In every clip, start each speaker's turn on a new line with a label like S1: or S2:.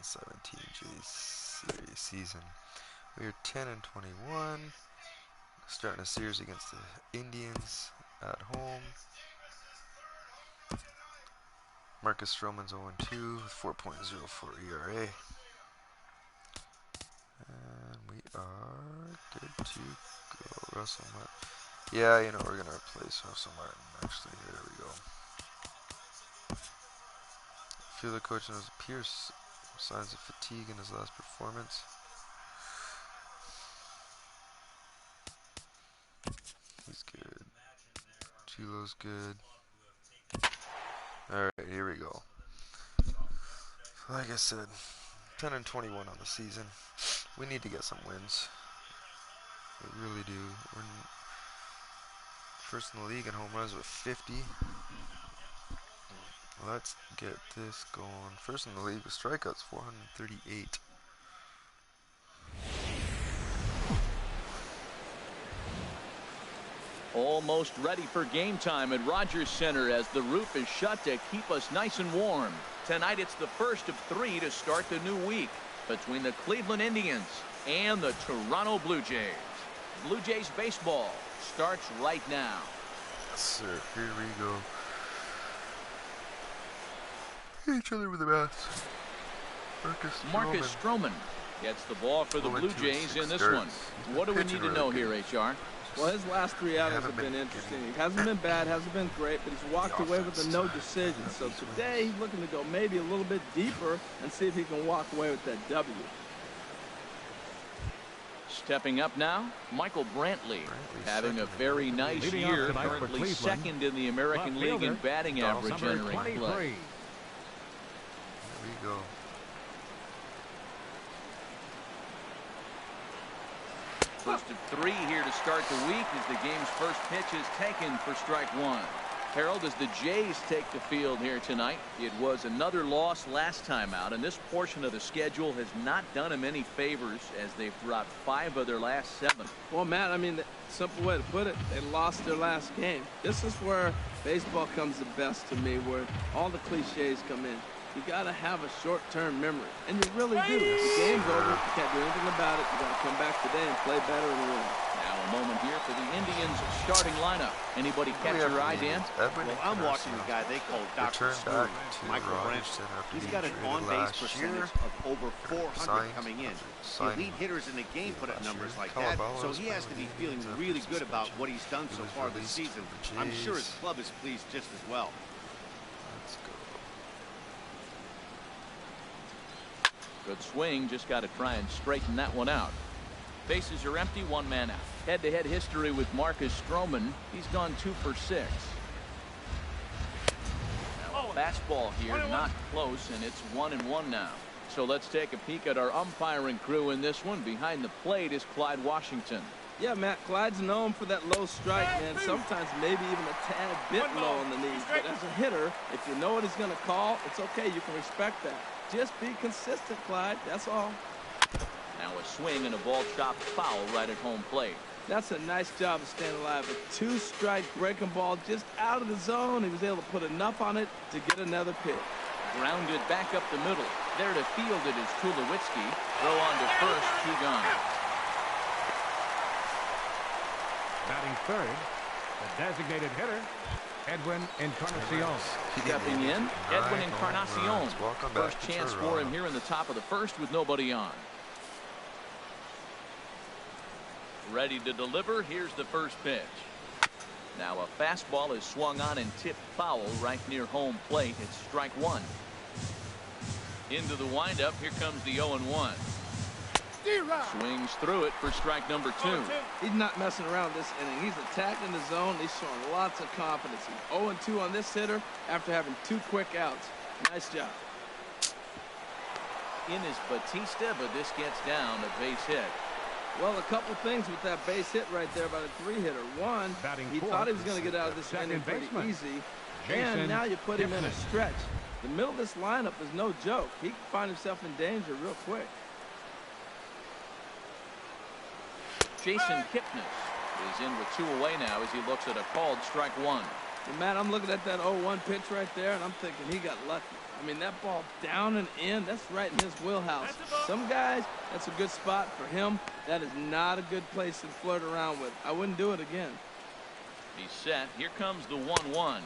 S1: 2017 Jays series season. We are 10-21. Starting a series against the Indians at home. Marcus Stroman's 0-2 with 4.04 ERA. And we are good to go. Russell Martin. Yeah, you know, we're going to replace Russell Martin, actually. Here we go. Feel the coach knows Pierce signs of fatigue in his last performance. He's good. Chilo's good. Alright, here we go. Like I said, 10-21 on the season. We need to get some wins. We really do. We're first in the league in home runs with 50. Let's get this going. First in the league with strikeouts, 438.
S2: Almost ready for game time at Rogers Center as the roof is shut to keep us nice and warm. Tonight it's the first of 3 to start the new week between the Cleveland Indians and the Toronto Blue Jays. Blue Jays baseball starts right now.
S1: Yes, sir. Here we go. Hit each other with the bats.
S2: Marcus Stroman gets the ball for the Blue Jays in this one. What do we need to know here, HR?
S3: Well, his last 3 outings have been interesting. He hasn't been bad, hasn't been great, but he's walked away with a no decision. So today he's looking to go maybe a little bit deeper and see if he can walk away with that W.
S2: Stepping up now, Michael Brantley having a very nice year, currently second in the American League in batting average entering play.
S1: There we go.
S2: First of 3 here to start the week as the game's first pitch is taken for strike 1. Harold, as the Jays take the field here tonight, it was another loss last time out, and this portion of the schedule has not done them any favors as they've dropped 5 of their last 7.
S3: Well, Matt, I mean, the simple way to put it, they lost their last game. This is where baseball comes the best to me, where all the cliches come in. You got to have a short-term memory, and you really do. The game's over. You can't do anything about it. You got to come back today and play better and win.
S2: Now a moment here for the Indians starting lineup. Anybody catch your eye, Dan?
S4: Well, I'm watching the guy they call Dr. Screw, Michael Brantley. He's got an on-base percentage of over 400 coming in. The elite hitters in the game put up numbers like that, so he has to be feeling really good about what he's done so far this season. I'm sure his club is pleased just as well.
S1: Let's go.
S2: Good swing, just got to try and straighten that one out. Bases are empty, 1 man out. Head-to-head history with Marcus Stroman. He's gone 2 for 6. Now a fastball here, not close, and it's 1-1 now. So let's take a peek at our umpiring crew in this one. Behind the plate is Clyde Washington.
S3: Yeah, Matt, Clyde's known for that low strike, man. Sometimes maybe even a tad bit low on the knees. But as a hitter, if you know what he's going to call, it's okay. You can respect that. Just be consistent, Clyde. That's all.
S2: Now a swing and a ball chopped foul right at home plate.
S3: That's a nice job of staying alive. A 2-strike breaking ball just out of the zone. He was able to put enough on it to get another pitch.
S2: Grounded back up the middle. There to field it is Tulowitzki. Throw on to first, 2 gone.
S5: Batting third, the designated hitter, Edwin Encarnacion.
S2: Stepping in, Edwin Encarnacion. First chance for him here in the top of the first with nobody on. Ready to deliver. Here's the first pitch. Now a fastball is swung on and tipped foul right near home plate. It's strike 1. Into the windup. Here comes the 0-1. Swings through it for strike number 2.
S3: He's not messing around this inning. He's attacking the zone. He's showing lots of confidence. He's 0-2 on this hitter after having 2 quick outs. Nice job.
S2: In is Batista, but this gets down a base hit.
S3: Well, a couple things with that base hit right there by the 3-hitter. One, he thought he was going to get out of this inning pretty easy. And now you put him in a stretch. The middle of this lineup is no joke. He can find himself in danger real quick.
S2: Jason Kipnis is in with 2 away now as he looks at a called strike 1.
S3: Well, Matt, I'm looking at that 0-1 pitch right there, and I'm thinking he got lucky. I mean, that ball down and in, that's right in his wheelhouse. Some guys, that's a good spot. For him, that is not a good place to flirt around with. I wouldn't do it again.
S2: He's set. Here comes the 1-1.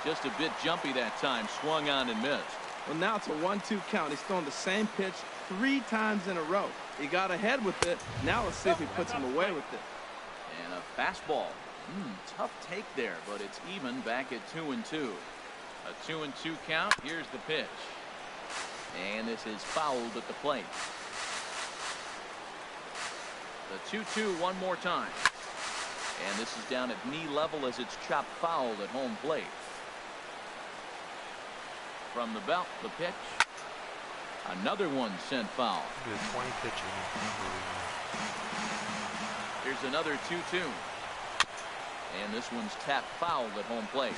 S2: Just a bit jumpy that time. Swung on and missed.
S3: Well, now it's a 1-2 count. He's thrown the same pitch 3 times in a row. He got ahead with it. Now let's see if he puts him away with it.
S2: And a fastball. Tough take there, but it's even back at 2-2. A 2-2 count. Here's the pitch. And this is fouled at the plate. The 2-2 one more time. And this is down at knee level as it's chopped foul at home plate. From the belt, the pitch. Another one sent foul.
S1: 20 pitching.
S2: Here's another 2-2. And this one's tapped foul at home plate.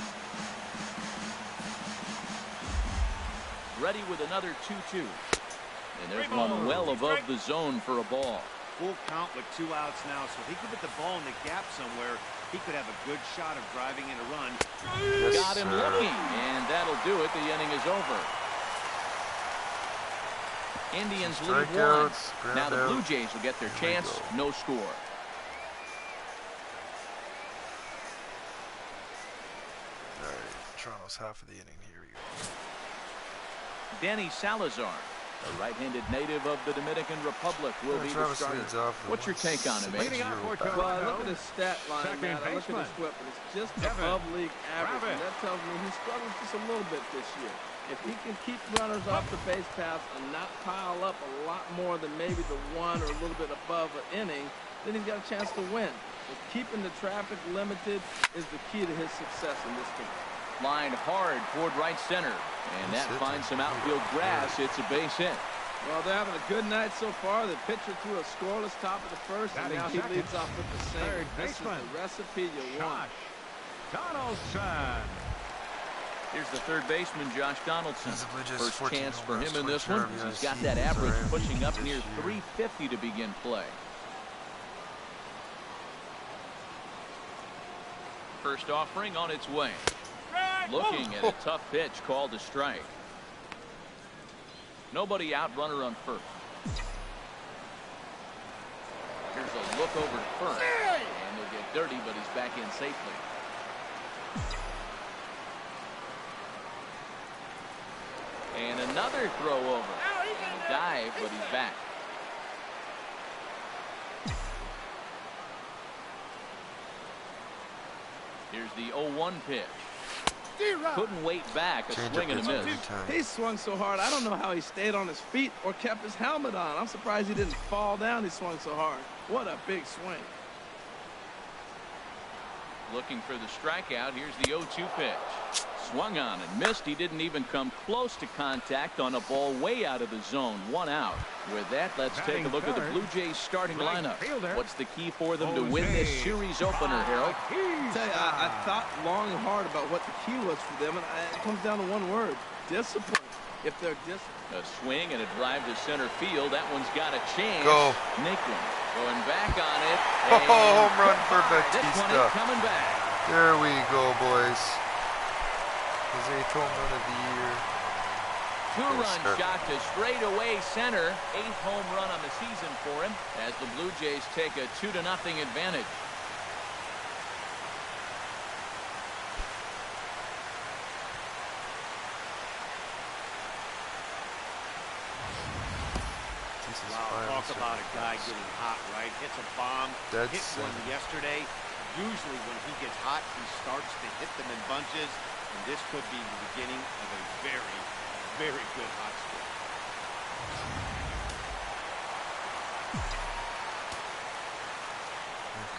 S2: Ready with another 2-2. And there's one well above the zone for a ball.
S4: Full count with 2 outs now, so if he could put the ball in the gap somewhere, he could have a good shot of driving in a run.
S2: Yes, got him looking, and that'll do it. The inning is over. Indians lead 1. Now the Blue Jays will get their chance. No score.
S1: All right, Toronto's half of the inning. Here we go.
S2: Danny Salazar, a right-handed native of the Dominican Republic, will be the starter. What's your take on him, Ace?
S3: Well, I look at his stat line, Matt. I look at his whip, and it's just above league average. And that tells me he struggles just a little bit this year. If he can keep runners off the base paths and not pile up a lot more than maybe the 1 or a little bit above an inning, then he's got a chance to win. But keeping the traffic limited is the key to his success in this game.
S2: Lined hard toward right center, and that finds some outfield grass. It's a base hit.
S3: Well, they're having a good night so far. The pitcher threw a scoreless top of the first, and now he leads off with the single. This is the recipe you want.
S5: Donaldson.
S2: Here's the third baseman, Josh Donaldson. First chance for him in this one. He's got that
S1: seasons
S2: average
S1: already
S2: pushing up
S1: this
S2: near
S1: year.
S2: .350 to begin play. First offering on its way. Looking at a tough pitch called a strike. Nobody out, runner on first. Here's a look over to first. And he'll get dirty, but he's back in safely. And another throw over. And dive, but he's back. Here's the 0-1 pitch. Couldn't wait back. A swing and a miss.
S3: He swung so hard, I don't know how he stayed on his feet or kept his helmet on. I'm surprised he didn't fall down. He swung so hard. What a big swing.
S2: Looking for the strikeout. Here's the 0-2 pitch. Swung on and missed. He didn't even come close to contact on a ball way out of the zone. 1 out. With that, let's take a look at the Blue Jays starting lineup. What's the key for them to win this series opener, Harold?
S3: I tell you, I thought long and hard about what the key was for them, and it comes down to one word: discipline. If they're disciplined.
S2: A swing and a drive to center field. That one's got a chance.
S1: Go.
S2: Naquin going back on it.
S1: Home run for
S2: This one is
S1: Batista.
S2: coming back.
S1: There we go, boys. His 8th home run of the year.
S2: 2-run shot to straightaway center. 8th home run on the season for him as the Blue Jays take a 2-0 advantage.
S4: Wow, talk about a guy getting hot, right? Hits a bomb, hit one yesterday. Usually when he gets hot, he starts to hit them in bunches, and this could be the beginning of a very, very good hot streak.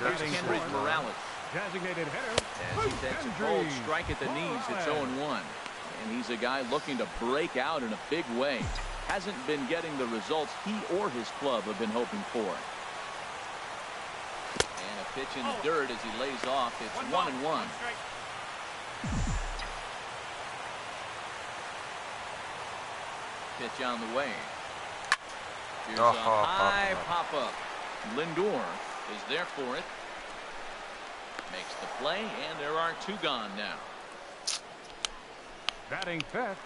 S2: Here's Kendrick Morales.
S5: Designated hitter.
S2: As he takes a cold strike at the knees, it's 0-1. And he's a guy looking to break out in a big way. Hasn't been getting the results he or his club have been hoping for. And a pitch in the dirt as he lays off. It's 1-1. Pitch on the way. Here's a high pop-up. Lindor is there for it. Makes the play, and there are 2 gone now.
S5: Batting fifth.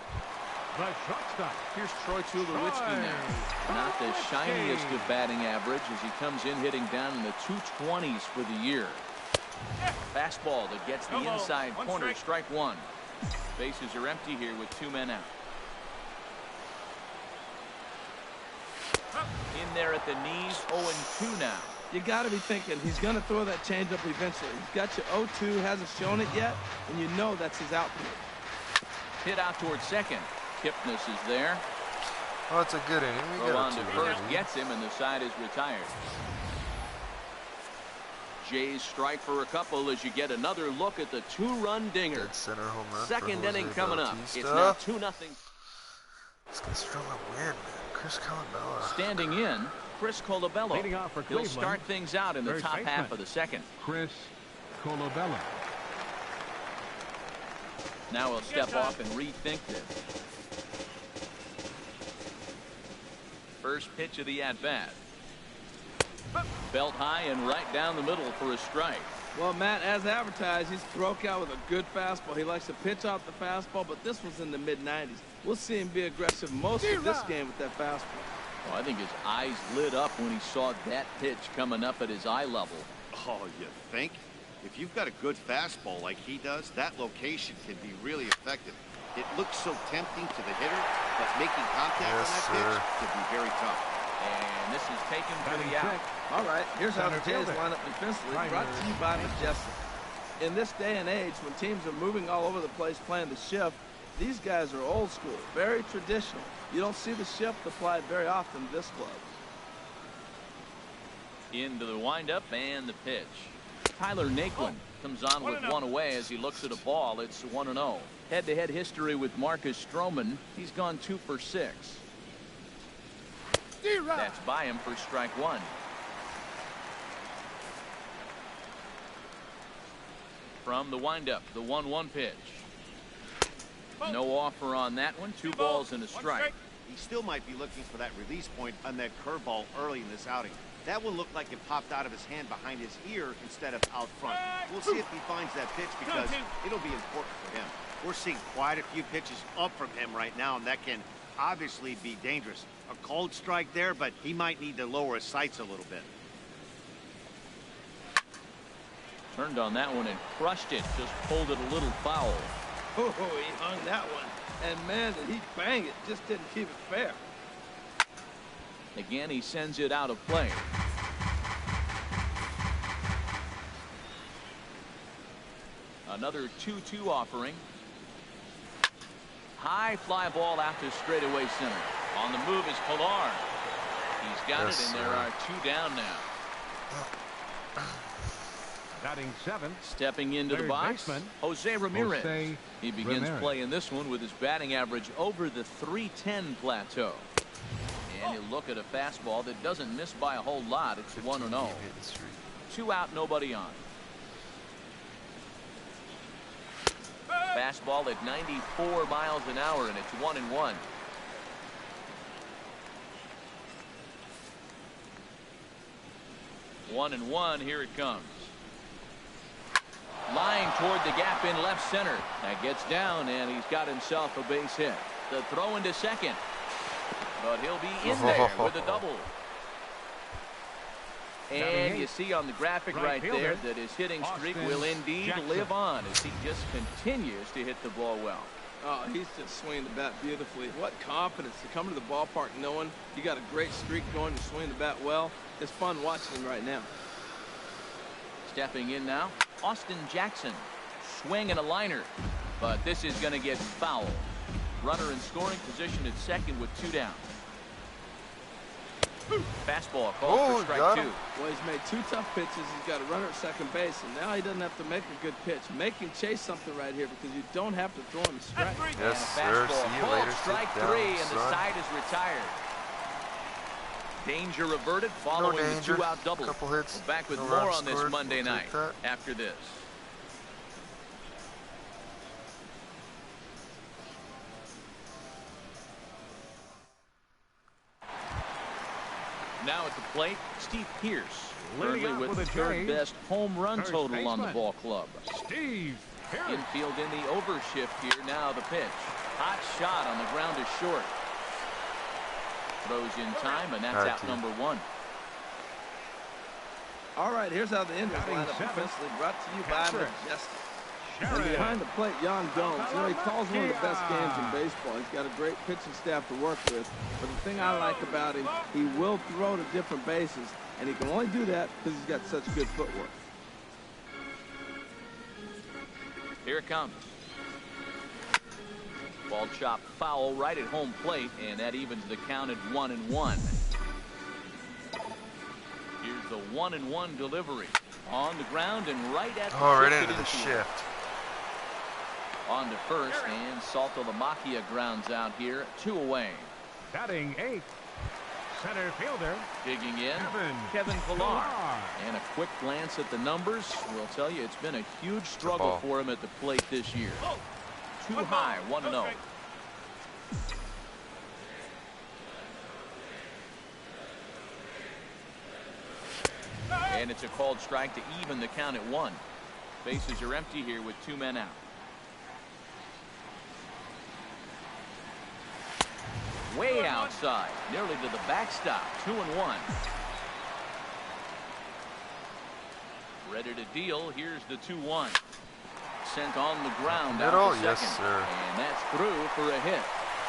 S5: The shortstop.
S2: Here's Troy Tulowitzki now. Not the shiniest of batting average as he comes in hitting down in the 220s for the year. Fastball that gets the inside corner. Strike one. Bases are empty here with 2 men out. In there at the knees, 0-2 now.
S3: You got to be thinking he's going to throw that changeup eventually. He's got you 0-2, hasn't shown it yet, and you know that's his output.
S2: Hit out towards second. Kipnis is there.
S1: Oh, it's a good inning. We
S2: Throw
S1: got
S2: on to first, gets him, and the side is retired. Jays strike for a couple as you get another look at the 2-run dinger.
S1: Dead center home run.
S2: Second inning coming up.
S1: Bautista.
S2: It's now 2-0.
S1: Let's get strong up win, man. Chris Colabella.
S2: Standing in, Chris Colabello.
S5: Leading off for
S2: He'll
S5: Cleveland,
S2: start things out in the
S5: first
S2: top
S5: baseman,
S2: half of the second.
S5: Chris Colabello.
S2: Now he'll step off and rethink this. First pitch of the at-bat. Belt high and right down the middle for a strike.
S3: Well, Matt, as advertised, he's broke out with a good fastball. He likes to pitch off the fastball, but this was in the mid-90s. We'll see him be aggressive most of this game with that fastball.
S2: Oh, I think his eyes lit up when he saw that pitch coming up at his eye level.
S4: Oh, you think? If you've got a good fastball like he does, that location can be really effective. It looks so tempting to the hitter, but making contact on that pitch can be very tough.
S2: And this is taken for the out.
S3: All right, here's how the
S5: Center
S3: Jays
S5: fielder.
S3: line up defensively,
S5: Right
S3: brought
S5: here.
S3: to you by Majestic. In this day and age, when teams are moving all over the place playing the shift, these guys are old school, very traditional. You don't see the shift applied very often to this club.
S2: Into the windup and the pitch. Tyler Naquin comes on with one away as he looks at a ball. It's 1-0. Head-to-head history with Marcus Stroman. He's gone 2 for 6. That's by him for strike one. From the windup, the 1-1 pitch. No offer on that one. 2 balls and a strike.
S4: He still might be looking for that release point on that curveball early in this outing. That one looked like it popped out of his hand behind his ear instead of out front. We'll see if he finds that pitch because it'll be important for him. We're seeing quite a few pitches up from him right now, and that can obviously be dangerous. A cold strike there, but he might need to lower his sights a little bit.
S2: Turned on that one and crushed it. Just pulled it a little foul.
S3: Oh, he hung that one. And man, did he bang it. Just didn't keep it fair.
S2: Again, he sends it out of play. Another 2-2 offering. High fly ball out to straightaway center. On the move is Pilar. He's got it, and there are 2 down now.
S5: Batting 7.
S2: Stepping into the
S5: Third
S2: box,
S5: baseman,
S2: Jose Ramirez.
S5: Jose
S2: He begins
S5: Ramirez.
S2: playing this one with his batting average over the .310 plateau. And you look at a fastball that doesn't miss by a whole lot. It's 1-0. 2 out, nobody on. Fastball at 94 miles an hour, and it's 1-1. One and one. Here it comes. Line toward the gap in left center. That gets down, and he's got himself a base hit. The throw into second. But he'll be in there with a double. And you see on the graphic right there that his hitting streak will indeed live on as he just continues to hit the ball well.
S3: Oh, he's just swinging the bat beautifully. What confidence to come to the ballpark knowing you got a great streak going, to swing the bat well. It's fun watching him right now.
S2: Stepping in now, Austin Jackson. Swing and a liner. But this is going to get foul. Runner in scoring position at second with 2 down. Fastball called for strike 2.
S3: Well, he's made 2 tough pitches. He's got a runner at second base, and now he doesn't have to make a good pitch. Make him chase something right here because you don't have to throw him a strike.
S1: Yes,
S2: and a
S1: sir.
S2: fastball
S1: See you
S2: called
S1: later.
S2: strike
S1: Sit
S2: 3,
S1: down,
S2: and the
S1: son.
S2: side is retired. Danger averted following the
S1: danger.
S2: 2-out double.
S1: Couple hits.
S2: We're back with
S1: No
S2: more
S1: runs
S2: on this
S1: scored.
S2: Monday
S1: We'll
S2: night
S1: take that.
S2: after this. Now at the plate, Steve Pearce,
S5: Leading
S2: currently
S5: off
S2: with
S5: with
S2: the
S5: the
S2: third
S5: Jays,
S2: best home run
S5: first
S2: total on the
S5: baseman,
S2: ball club.
S5: Steve Pearce.
S2: Infield in the overshift here. Now the pitch. Hot shot on the ground is short. Throws in time, and that's out number 1.
S3: All right, here's how the Indians line up defensively, brought to you by Majestic. And behind the plate, Yan Gomes. You know, he calls one of the best games in baseball. He's got a great pitching staff to work with. But the thing I like about him, he will throw to different bases. And he can only do that because he's got such good footwork.
S2: Here it comes. Ball chopped foul right at home plate, and that evens the count at 1-1. Here's the 1-1 delivery. On the ground and right at the
S1: right into the shift.
S2: On to first, and Saltalamacchia grounds out here, 2 away.
S5: Batting 8th, center fielder.
S2: Digging in, Kevin Pillar. And a quick glance at the numbers will tell you it's been a huge struggle for him at the plate this year. Too high, 1-0. And it's a called strike to even the count at 1. Bases are empty here with 2 men out. Way outside, nearly to the backstop. 2-1. Ready to deal. Here's the 2-1. Sent on the ground out to second.
S1: Yes, sir.
S2: And that's through for a hit.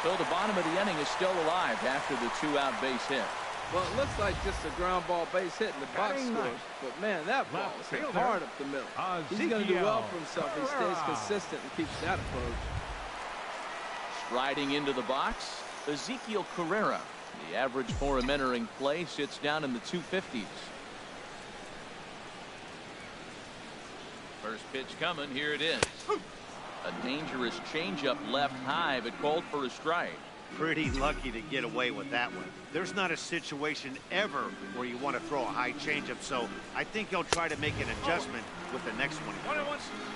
S2: So the bottom of the inning is still alive after the 2-out base hit.
S3: Well, it looks like just a ground ball base hit in the box score. But, man, that ball is hit hard up the middle. He's going to do well for himself. He stays consistent and keeps that approach.
S2: Striding into the box, Ezekiel Carrera. The average for him entering play sits down in the 250s. First pitch coming. Here it is. A dangerous changeup left high, but called for a strike.
S4: Pretty lucky to get away with that one. There's not a situation ever where you want to throw a high changeup, so I think he'll try to make an adjustment with the next one.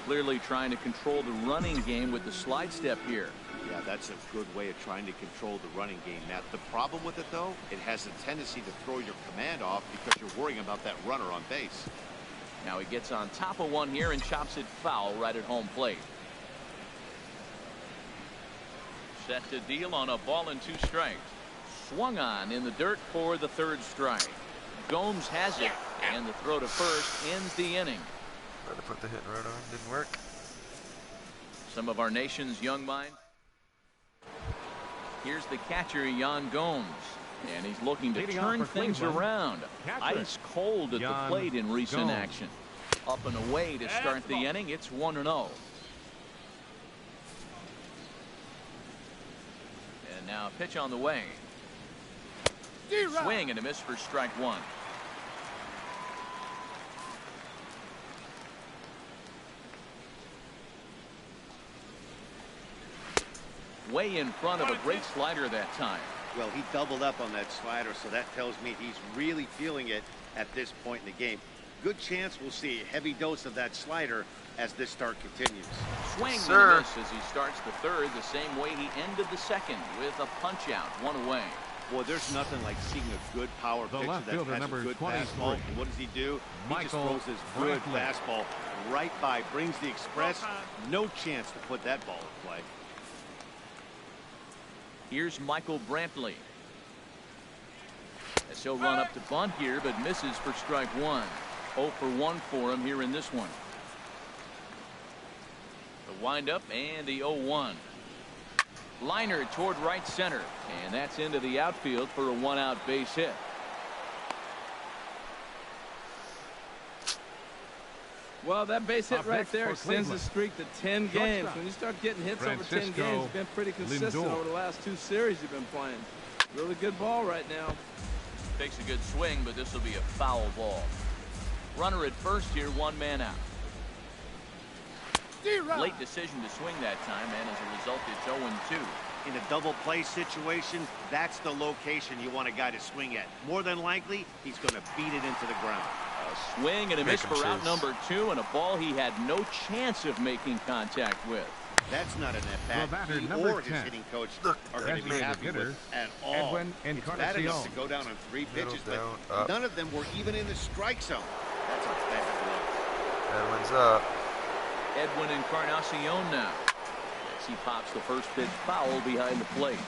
S2: Clearly trying to control the running game with the slide step here.
S4: Yeah, that's a good way of trying to control the running game. Now, the problem with it, though, it has a tendency to throw your command off because you're worrying about that runner on base.
S2: Now he gets on top of one here and chops it foul right at home plate. Set to deal on a ball and 2 strikes. Swung on in the dirt for the 3rd strike. Gomes has it, and the throw to first ends the inning.
S1: Tried to put the hit right on, didn't work.
S2: Some of our nation's young minds. Here's the catcher, Yan Gomes, and he's looking to turn things around. Ice cold at the plate in recent action. Up and away to start the inning. It's 1-0. And now a pitch on the way. Swing and a miss for strike 1. Way in front of a great slider that time.
S4: Well, he doubled up on that slider, so that tells me he's really feeling it at this point in the game. Good chance we'll see a heavy dose of that slider as this start continues.
S2: Swing and a miss as he starts the 3rd the same way he ended the 2nd with a punch out, 1 away.
S4: Boy, there's nothing like seeing a good power pitcher that has a good fastball. And what does he do? He just throws his good fastball right by, brings the express. No chance to put that ball in play.
S2: Here's Michael Brantley. As he'll run up to bunt here, but misses for strike 1. 0 for 1 for him here in this one. The windup and the 0-1. Liner toward right center, and that's into the outfield for a 1-out base hit.
S3: Well, that base hit right there extends the streak to 10 games. When you start getting hits over 10 games, it's been pretty consistent over the last 2 series you've been playing. Really good ball right now.
S2: Takes a good swing, but this will be a foul ball. Runner at first here, 1 man out. Late decision to swing that time, and as a result, it's 0-2.
S4: In a double play situation, that's the location you want a guy to swing at. More than likely, he's going to beat it into the ground.
S2: A swing and a miss for out number 2, and a ball he had no chance of making contact with.
S4: That's not an at-bat he or his hitting coach are going to be happy with at all. It's bad enough to go down on 3 pitches, but none of them were even in the strike zone. That's a bad blow.
S1: Edwin's up.
S2: Edwin Encarnacion now. he pops the first pitch foul behind the plate.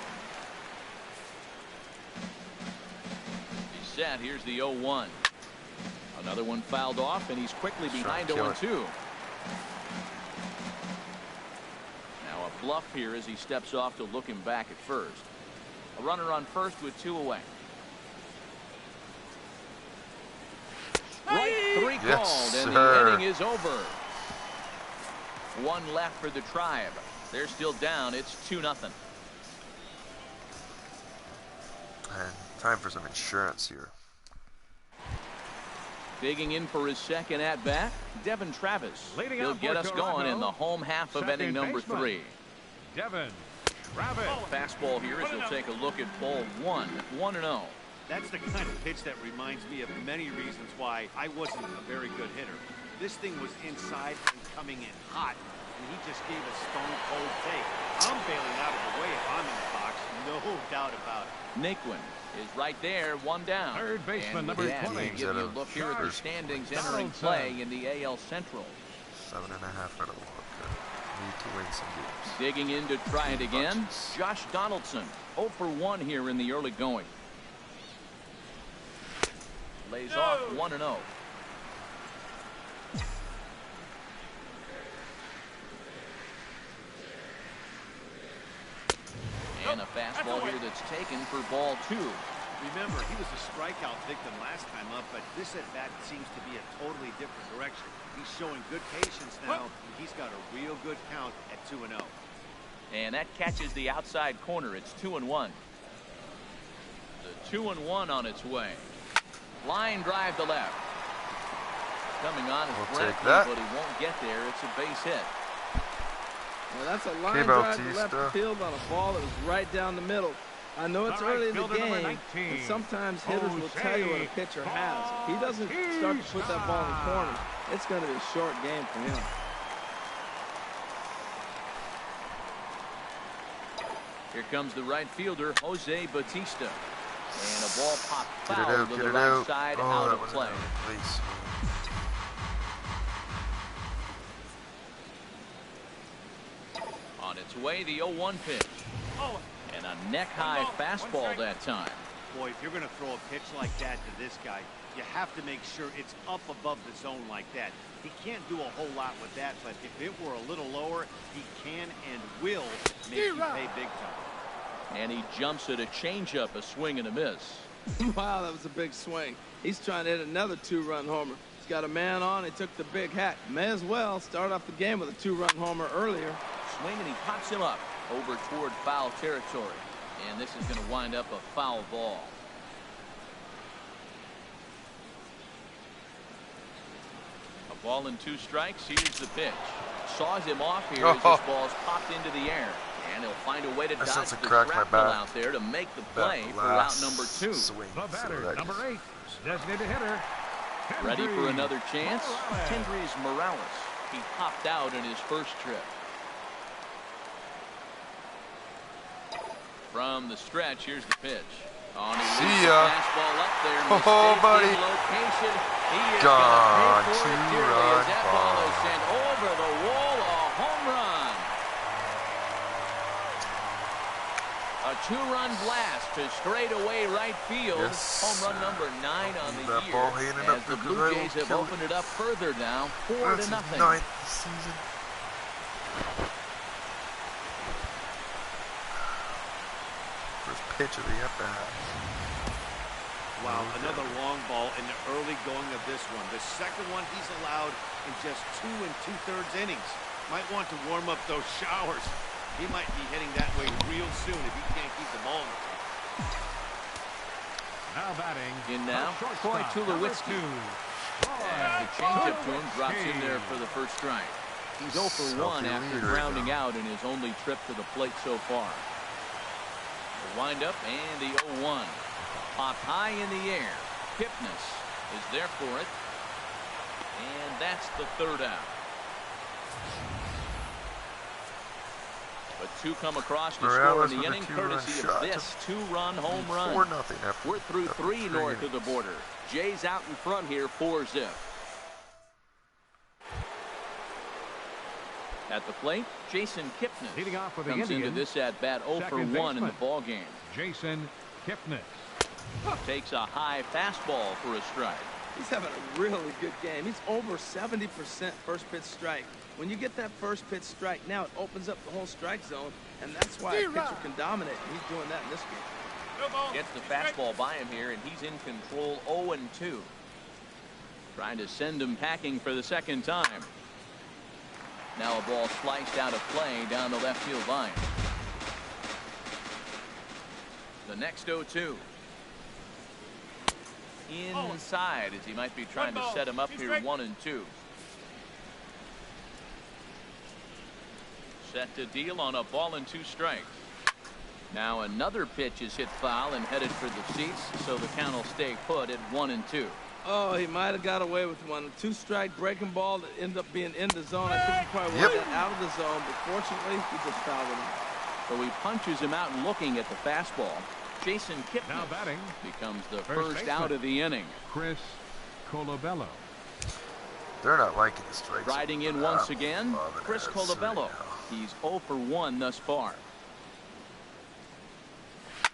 S2: He's set. Here's the 0-1. Another one fouled off, and he's quickly behind 0-2. Now a bluff here as he steps off to look him back at first. A runner on first with 2 away. Right 3 called, and the inning is over. 1 left for the Tribe. They're still down. It's 2-0.
S1: And time for some insurance here.
S2: Digging in for his second at bat, Devin Travis. He'll get us going in the home half of inning number 3.
S5: Devin Travis.
S2: Fastball here as he'll take a look at ball 1, 1-0.
S4: That's the kind of pitch that reminds me of many reasons why I wasn't a very good hitter. This thing was inside and coming in hot, and he just gave a stone cold take. I'm bailing out of the way if I'm in the box, no doubt about it.
S2: Naquin is right there, 1 down.
S5: Third baseman,
S2: and
S5: number
S2: with that,
S5: 20.
S2: we'll give you a look here at the standings entering play in the AL Central.
S1: 7.5 out of the walk. Need to win some games.
S2: Digging in to try it again, Josh Donaldson. 0 for 1 here in the early going. Lays off 1-0. And a fastball here that's taken for ball 2.
S4: Remember, he was a strikeout victim last time up, but this at-bat seems to be a totally different direction. He's showing good patience now, and he's got a real good count at 2-0.
S2: And that catches the outside corner. It's 2-1. The 2-1 on its way. Line drive to left. Coming on is Bradley, but he won't get there. It's a base hit.
S3: Well, that's a line drive to left field on a ball that was right down the middle. I know it's early in the game, and sometimes hitters will tell you what a pitcher has. If he doesn't start to put that ball in the corner, it's going to be a short game for him.
S2: Here comes the right fielder, Jose Bautista. And a ball popped foul to the right side, out of play. On its way, the 0-1 pitch. And a neck-high fastball that time.
S4: Boy, if you're going to throw a pitch like that to this guy, you have to make sure it's up above the zone like that. He can't do a whole lot with that, but if it were a little lower, he can and will make you pay big time.
S2: And he jumps at a changeup, a swing and a miss.
S3: Wow, that was a big swing. He's trying to hit another 2-run homer. He's got a man on. He took the big hat. May as well start off the game with a 2-run homer earlier.
S2: Swing, and he pops him up over toward foul territory. And this is going to wind up a foul ball. A ball and 2 strikes. Here's the pitch. Saws him off here as this ball's popped into the air. And he'll find a way to dodge the grapple out there to make the play for out number 2.
S5: The batter, number 8, designated hitter.
S2: Ready for another chance? Kendrys Morales. He popped out in his first trip. From the stretch, here's the pitch. On
S1: see ya.
S2: Fastball up there.
S1: Oh, buddy.
S2: Location. He is
S1: gone.
S2: Pay for it dearly as that ball is sent over the wall. A home run. A 2-run blast to straightaway right field.
S1: Yes.
S2: Home run number 9 on the
S1: that
S2: year.
S1: ball handed
S2: As
S1: up
S2: the
S1: because
S2: Blue
S1: I
S2: Jays
S1: will
S2: have
S1: kill
S2: opened
S1: it.
S2: it up further now, 4-0.
S1: That's his 9th season. First pitch of the at-bat.
S4: Wow, another long ball in the early going of this one. The second one he's allowed in just 2 2/3 innings. Might want to warm up those showers. He might be heading that way real soon if he can't keep the ball in the tank.
S5: Now batting.
S2: In now, Troy Tulowitzki. The changeup to him drops in there for the first strike. He's 0 for 1 after grounding out in his only trip to the plate so far. The windup and the 0-1. Popped high in the air. Kipnis is there for it. And that's the 3rd out. But 2 come across to score in the inning, courtesy of this 2-run home run.
S1: 4-0.
S2: We're through 3 north of the border. Jays out in front here, 4-0. At the plate, Jason Kipnis
S5: Leading off for the
S2: comes
S5: Indians,
S2: into this at-bat 0 for 1 in
S5: baseman,
S2: the ball game.
S5: Jason Kipnis.
S2: Takes a high fastball for a strike.
S3: He's having a really good game. He's over 70% first pitch strike. When you get that first pitch strike, now it opens up the whole strike zone, and that's why a pitcher can dominate. He's doing that in this game.
S2: Gets the fastball by him here, and he's in control 0-2. Trying to send him packing for the second time. Now a ball sliced out of play down the left field line. The next 0-2. Inside as he might be trying to set him up here 1-2. Set to deal on a ball and 2 strikes. Now another pitch is hit foul and headed for the seats, so the count will stay put at 1-2.
S3: Oh, he might have got away with one. 2-strike breaking ball that ended up being in the zone. I think he probably wanted that out of the zone, but fortunately he just fouled it out.
S2: So he punches him out and looking at the fastball. Jason Kipnis
S5: Now batting,
S2: becomes the
S5: first
S2: first
S5: baseman,
S2: out of the inning.
S5: Chris Colabello.
S1: They're not liking the strikes.
S2: Riding in once again, Chris Colabello. He's 0 for 1 thus far.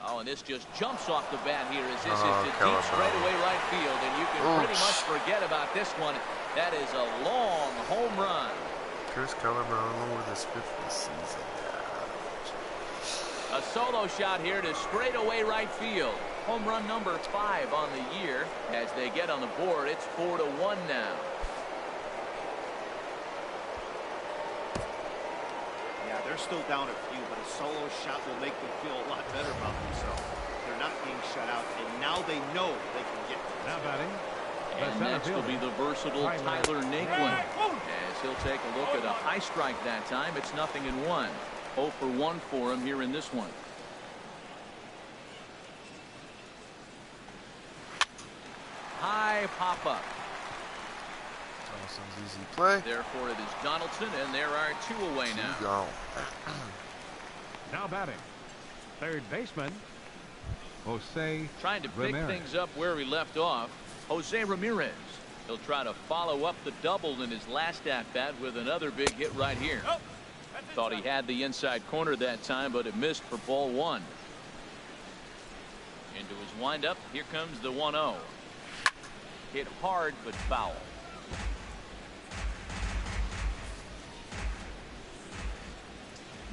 S2: Oh, and this just jumps off the bat here as this is to deep straightaway right field, and you can pretty much forget about this one. That is a long home run.
S1: Chris Colabello with his 5th season.
S2: A solo shot here to straightaway right field. Home run number 5 on the year. As they get on the board, it's 4-1 now.
S4: Yeah, they're still down a few, but a solo shot will make them feel a lot better about themselves. They're not being shut out, and now they know they can get this.
S5: Now batting,
S2: And next will be the versatile Tyler Naquin. As he'll take a look at a high strike that time. It's 0-1. 0 for 1 for him here in this one. High pop-up.
S1: Donaldson's easy play.
S2: Therefore, it is Donaldson, and there are 2 away now.
S1: Go.
S5: now batting, third baseman, Jose
S2: Trying to pick
S5: Ramirez.
S2: things up where he left off, Jose Ramirez. He'll try to follow up the double in his last at-bat with another big hit right here. Thought he had the inside corner that time, but it missed for ball 1. Into his windup, here comes the 1-0. Hit hard, but foul.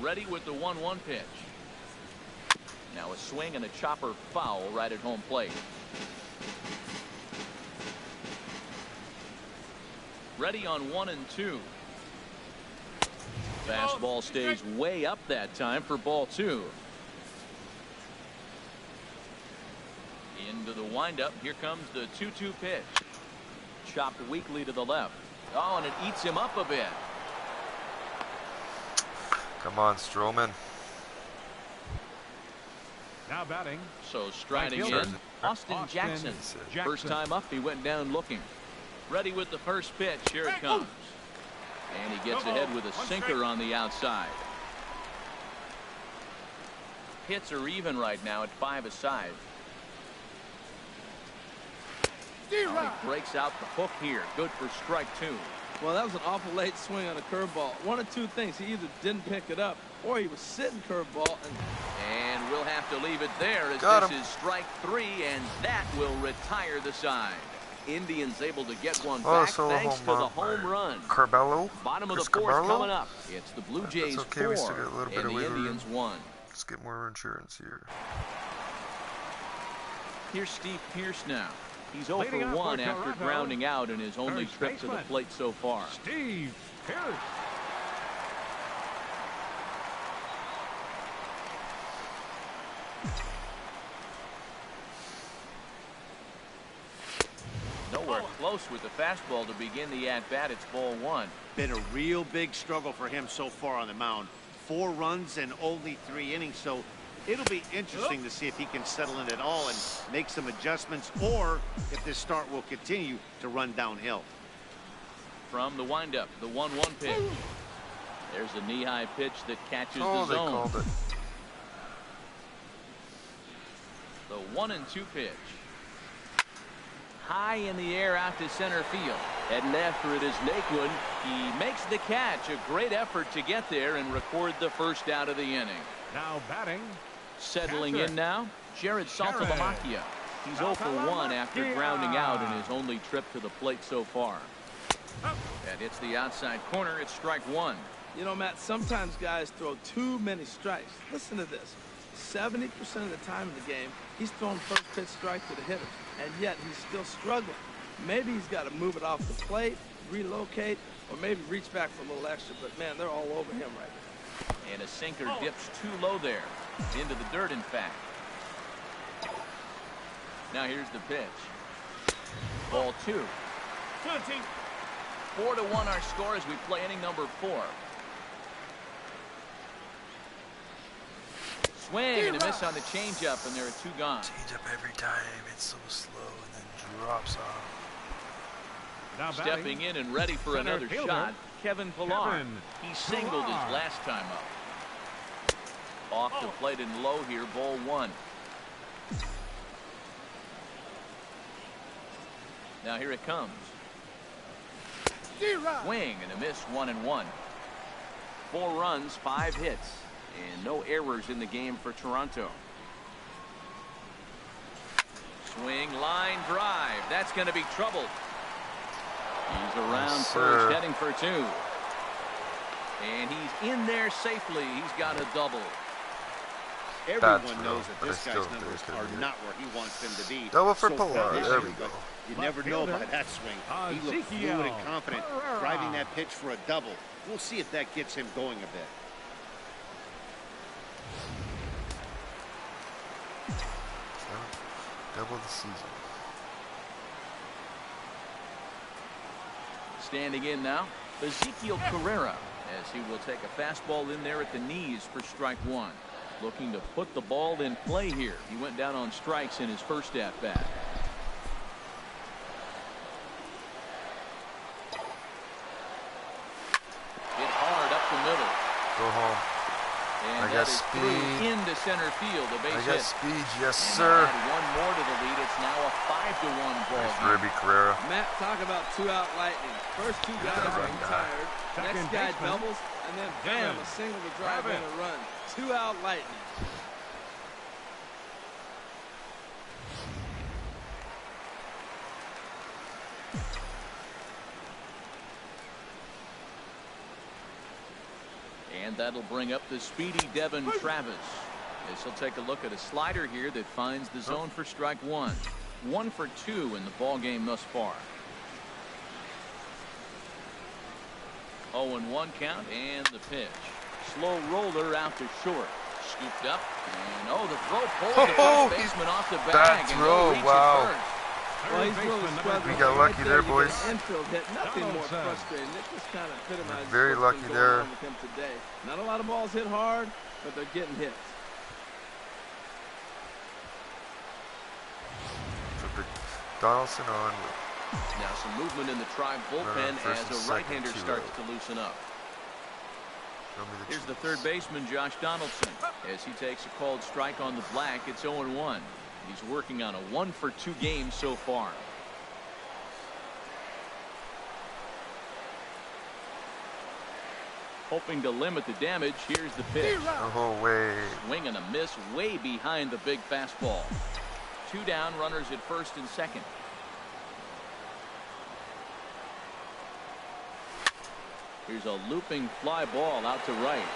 S2: Ready with the 1-1 pitch. Now a swing and a chopper foul right at home plate. Ready on 1-2. Fastball stays way up that time for ball 2. Into the windup. Here comes the 2-2 pitch. Chopped weakly to the left. Oh, and it eats him up a bit.
S1: Come on, Stroman.
S5: Now batting,
S2: So striding
S5: Right
S2: in,
S5: fielder,
S2: Austin Jackson. First time up, he went down looking. Ready with the first pitch. Here it comes. And he gets ahead with a sinker on the outside. Hits are even right now at 5 aside. He breaks out the hook here. Good for strike 2.
S3: Well, that was an awful late swing on a curveball. One of 2 things. He either didn't pick it up or he was sitting curveball.
S2: And we'll have to leave it there as this is strike 3, and that will retire the side. Indians able to get one back thanks to the home run.
S1: Carbello.
S2: Bottom of the 4th coming up. It's the Blue Jays 4 and the Indians 1.
S1: Let's get more insurance here.
S2: Here's Steve Pearce now. He's 0 for
S5: Leading off
S2: 1
S5: for
S2: after
S5: Toronto,
S2: grounding out in his only
S5: first
S2: trip to the
S5: baseman,
S2: plate so far.
S5: Steve Pearce.
S2: Nowhere close with the fastball to begin the at-bat. It's ball 1.
S4: Been a real big struggle for him so far on the mound. 4 runs and only 3 innings, so it'll be interesting to see if he can settle in at all and make some adjustments, or if this start will continue to run downhill.
S2: From the windup, the 1-1 pitch. There's a knee-high pitch that catches
S1: Oh,
S2: the
S1: they
S2: zone.
S1: called it.
S2: The 1-2 pitch. High in the air out to center field. Heading after it is Naquin. He makes the catch. A great effort to get there and record the first out of the inning.
S5: Now batting.
S2: Settling in now, Jared Saltalamacchia. He's 0 for 1 after grounding out in his only trip to the plate so far. That hits the outside corner. It's strike one.
S3: You know, Matt, sometimes guys throw too many strikes. Listen to this. 70% of the time in the game, he's throwing first pitch strike to the hitters, and yet he's still struggling. Maybe he's got to move it off the plate, relocate, or maybe reach back for a little extra, but man, they're all over him right now.
S2: And a sinker dips too low there. Into the dirt, in fact. Now here's the pitch. Ball 2. 4-1 our score as we play inning number 4. Swing and a miss on the changeup, and there are 2 gone.
S1: Changeup every time. It's so slow and then drops off.
S5: Now
S2: Stepping in and ready for another shot, Kevin Pillar. He singled his last time up. Off the plate and low here, ball 1. Now here it comes. Swing and a miss, 1-1. 4 runs, 5 hits, and no errors in the game for Toronto. Swing, line drive. That's going to be trouble. He's around first, heading for 2. And he's in there safely. He's got a double.
S4: Everyone knows that this guy's numbers are not where he wants them to be.
S1: Double for Pillar. There we go.
S4: You never know by that swing. He looked fluid and confident, driving that pitch for a double. We'll see if that gets him going a bit.
S1: Double the season.
S2: Standing in now, Ezekiel Carrera, as he will take a fastball in there at the knees for strike 1. Looking to put the ball in play here. He went down on strikes in his first at-bat. Hit hard up the middle.
S1: Go home.
S2: And
S1: I got speed.
S2: Into center field. A base
S1: I got
S2: hit.
S1: speed, yes,
S2: And
S1: sir.
S2: add one more to the lead. It's now a 5-1 ball
S1: Nice
S2: game.
S1: Ribby Carrera.
S3: Matt, talk about 2-out lightning. First 2 guys are retired. Next guy doubles, and then bam, a single to drive in a run. 2-out lightning.
S2: And that'll bring up the speedy Devin Travis. As he'll take a look at a slider here that finds the zone for strike 1. 1 for 2 in the ball game thus far. 0-1 count, and the pitch. Slow roller out to short. Scooped up, and the throw pulls the first baseman off the bag.
S1: Bad throw, wow.
S3: Well, he's really struggling.
S1: We got lucky there, boys.
S3: Infield hit, nothing more frustrating. It just kind of epitomizes
S1: Very
S3: what's
S1: lucky
S3: been
S1: there.
S3: going on with him today. Not a lot of balls hit hard, but they're getting hits.
S1: Donaldson on.
S2: Now some movement in the Tribe bullpen
S1: first
S2: as
S1: and
S2: a right-hander
S1: second,
S2: starts to loosen up. Here's the third baseman, Josh Donaldson, as he takes a called strike on the black. It's 0-1. He's working on a 1 for 2 game so far. Hoping to limit the damage. Here's the pitch.
S1: Oh, way.
S2: Swing and a miss way behind the big fastball. 2 down, runners at first and second. Here's a looping fly ball out to right.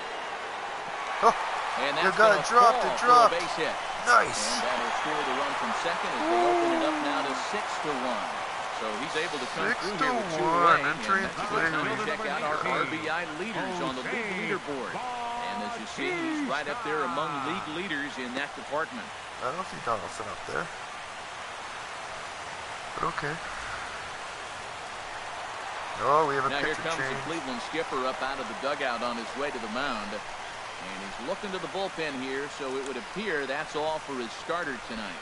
S1: Oh,
S2: and
S1: you
S2: that's
S1: got it dropped. It dropped.
S2: Base hit.
S1: Nice.
S2: And that'll score the run from second as they open it up now to 6-1. So he's able to come through here with 2 away. And that's a good time to check out our RBI leaders on the league leaderboard. And as you see, he's right up there among league leaders in that department.
S1: I don't see Donaldson up there. But okay. Oh, we have a
S2: now here
S1: pitcher
S2: comes
S1: change.
S2: the Cleveland skipper up out of the dugout on his way to the mound. And he's looking to the bullpen here, so it would appear that's all for his starter tonight.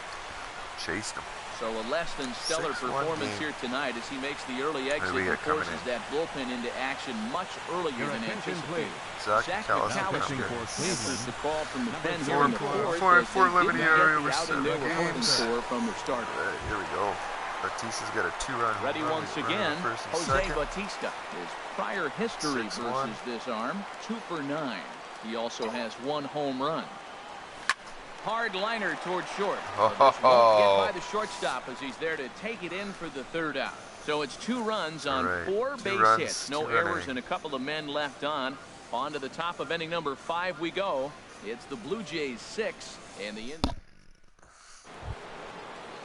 S1: Chased him.
S2: So a less than stellar
S1: 6-1
S2: performance
S1: game.
S2: here tonight as he makes the early exit and forces that bullpen into action much earlier than anticipated.
S1: Zach
S2: McAllister answers the call from the pen here in the fourth.
S1: 4 11 area over 7
S2: games
S1: games.
S2: from the starter.
S1: Here we go. Batista's got a 2-run.
S2: Ready once again, Jose
S1: second.
S2: Bautista. His prior history versus this arm, 2 for 9. He also has 1 home run. Hard liner towards short. But this won't get by the shortstop as he's there to take it in for the 3rd out. So it's 2 runs on 4 base hits. No errors and a couple of men left on. On to the top of inning number 5 we go. It's the Blue Jays 6 and the Indians.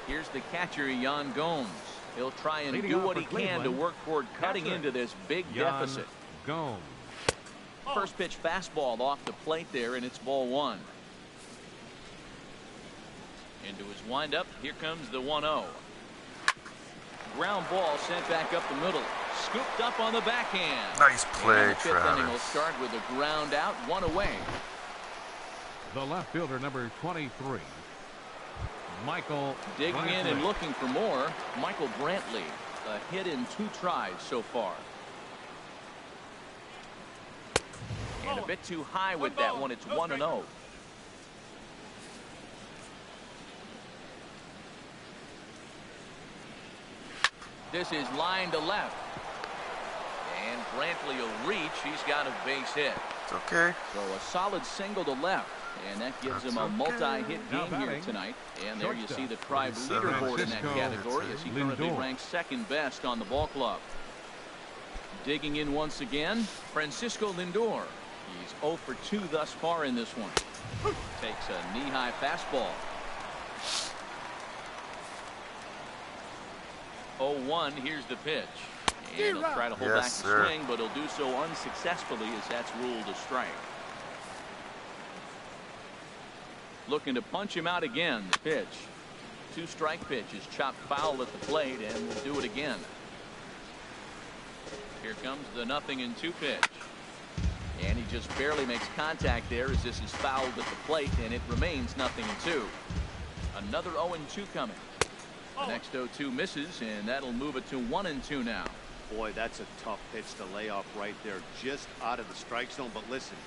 S2: Here's the catcher, Yan Gomes. He'll try and do what he can to work toward cutting into this big deficit.
S5: Gomes.
S2: First pitch fastball off the plate there, and it's ball 1. Into his windup, here comes the 1-0. Ground ball sent back up the middle. Scooped up on the backhand.
S1: Nice play,
S2: And the 5th inning will
S1: Travis.
S2: start with a ground out, 1 away.
S5: The left fielder, number 23. Michael
S2: Digging in and looking for more, Michael Brantley. A hit in 2 tries so far. And a bit too high with that one. It's 1-0. This is line to left. And Brantley will reach. He's got a base hit.
S1: It's okay.
S2: So a solid single to left. And that gives him a multi-hit game here tonight. And there you see the tribe leaderboard in that category as he currently ranks 2nd best on the ball club. Digging in once again, Francisco Lindor. He's 0 for 2 thus far in this one. Takes a knee-high fastball. 0-1, here's the pitch. And he'll try to hold back the swing, but he'll do so unsuccessfully as that's ruled a strike. Looking to punch him out again. The pitch. 2-strike pitch is chopped foul at the plate, and we'll do it again. Here comes the 0-2 pitch. And he just barely makes contact there as this is fouled at the plate, and it remains 0-2. Another 0-2 coming. The next 0-2 misses, and that'll move it to 1-2 now.
S4: Boy, that's a tough pitch to lay off right there, just out of the strike zone. But listen,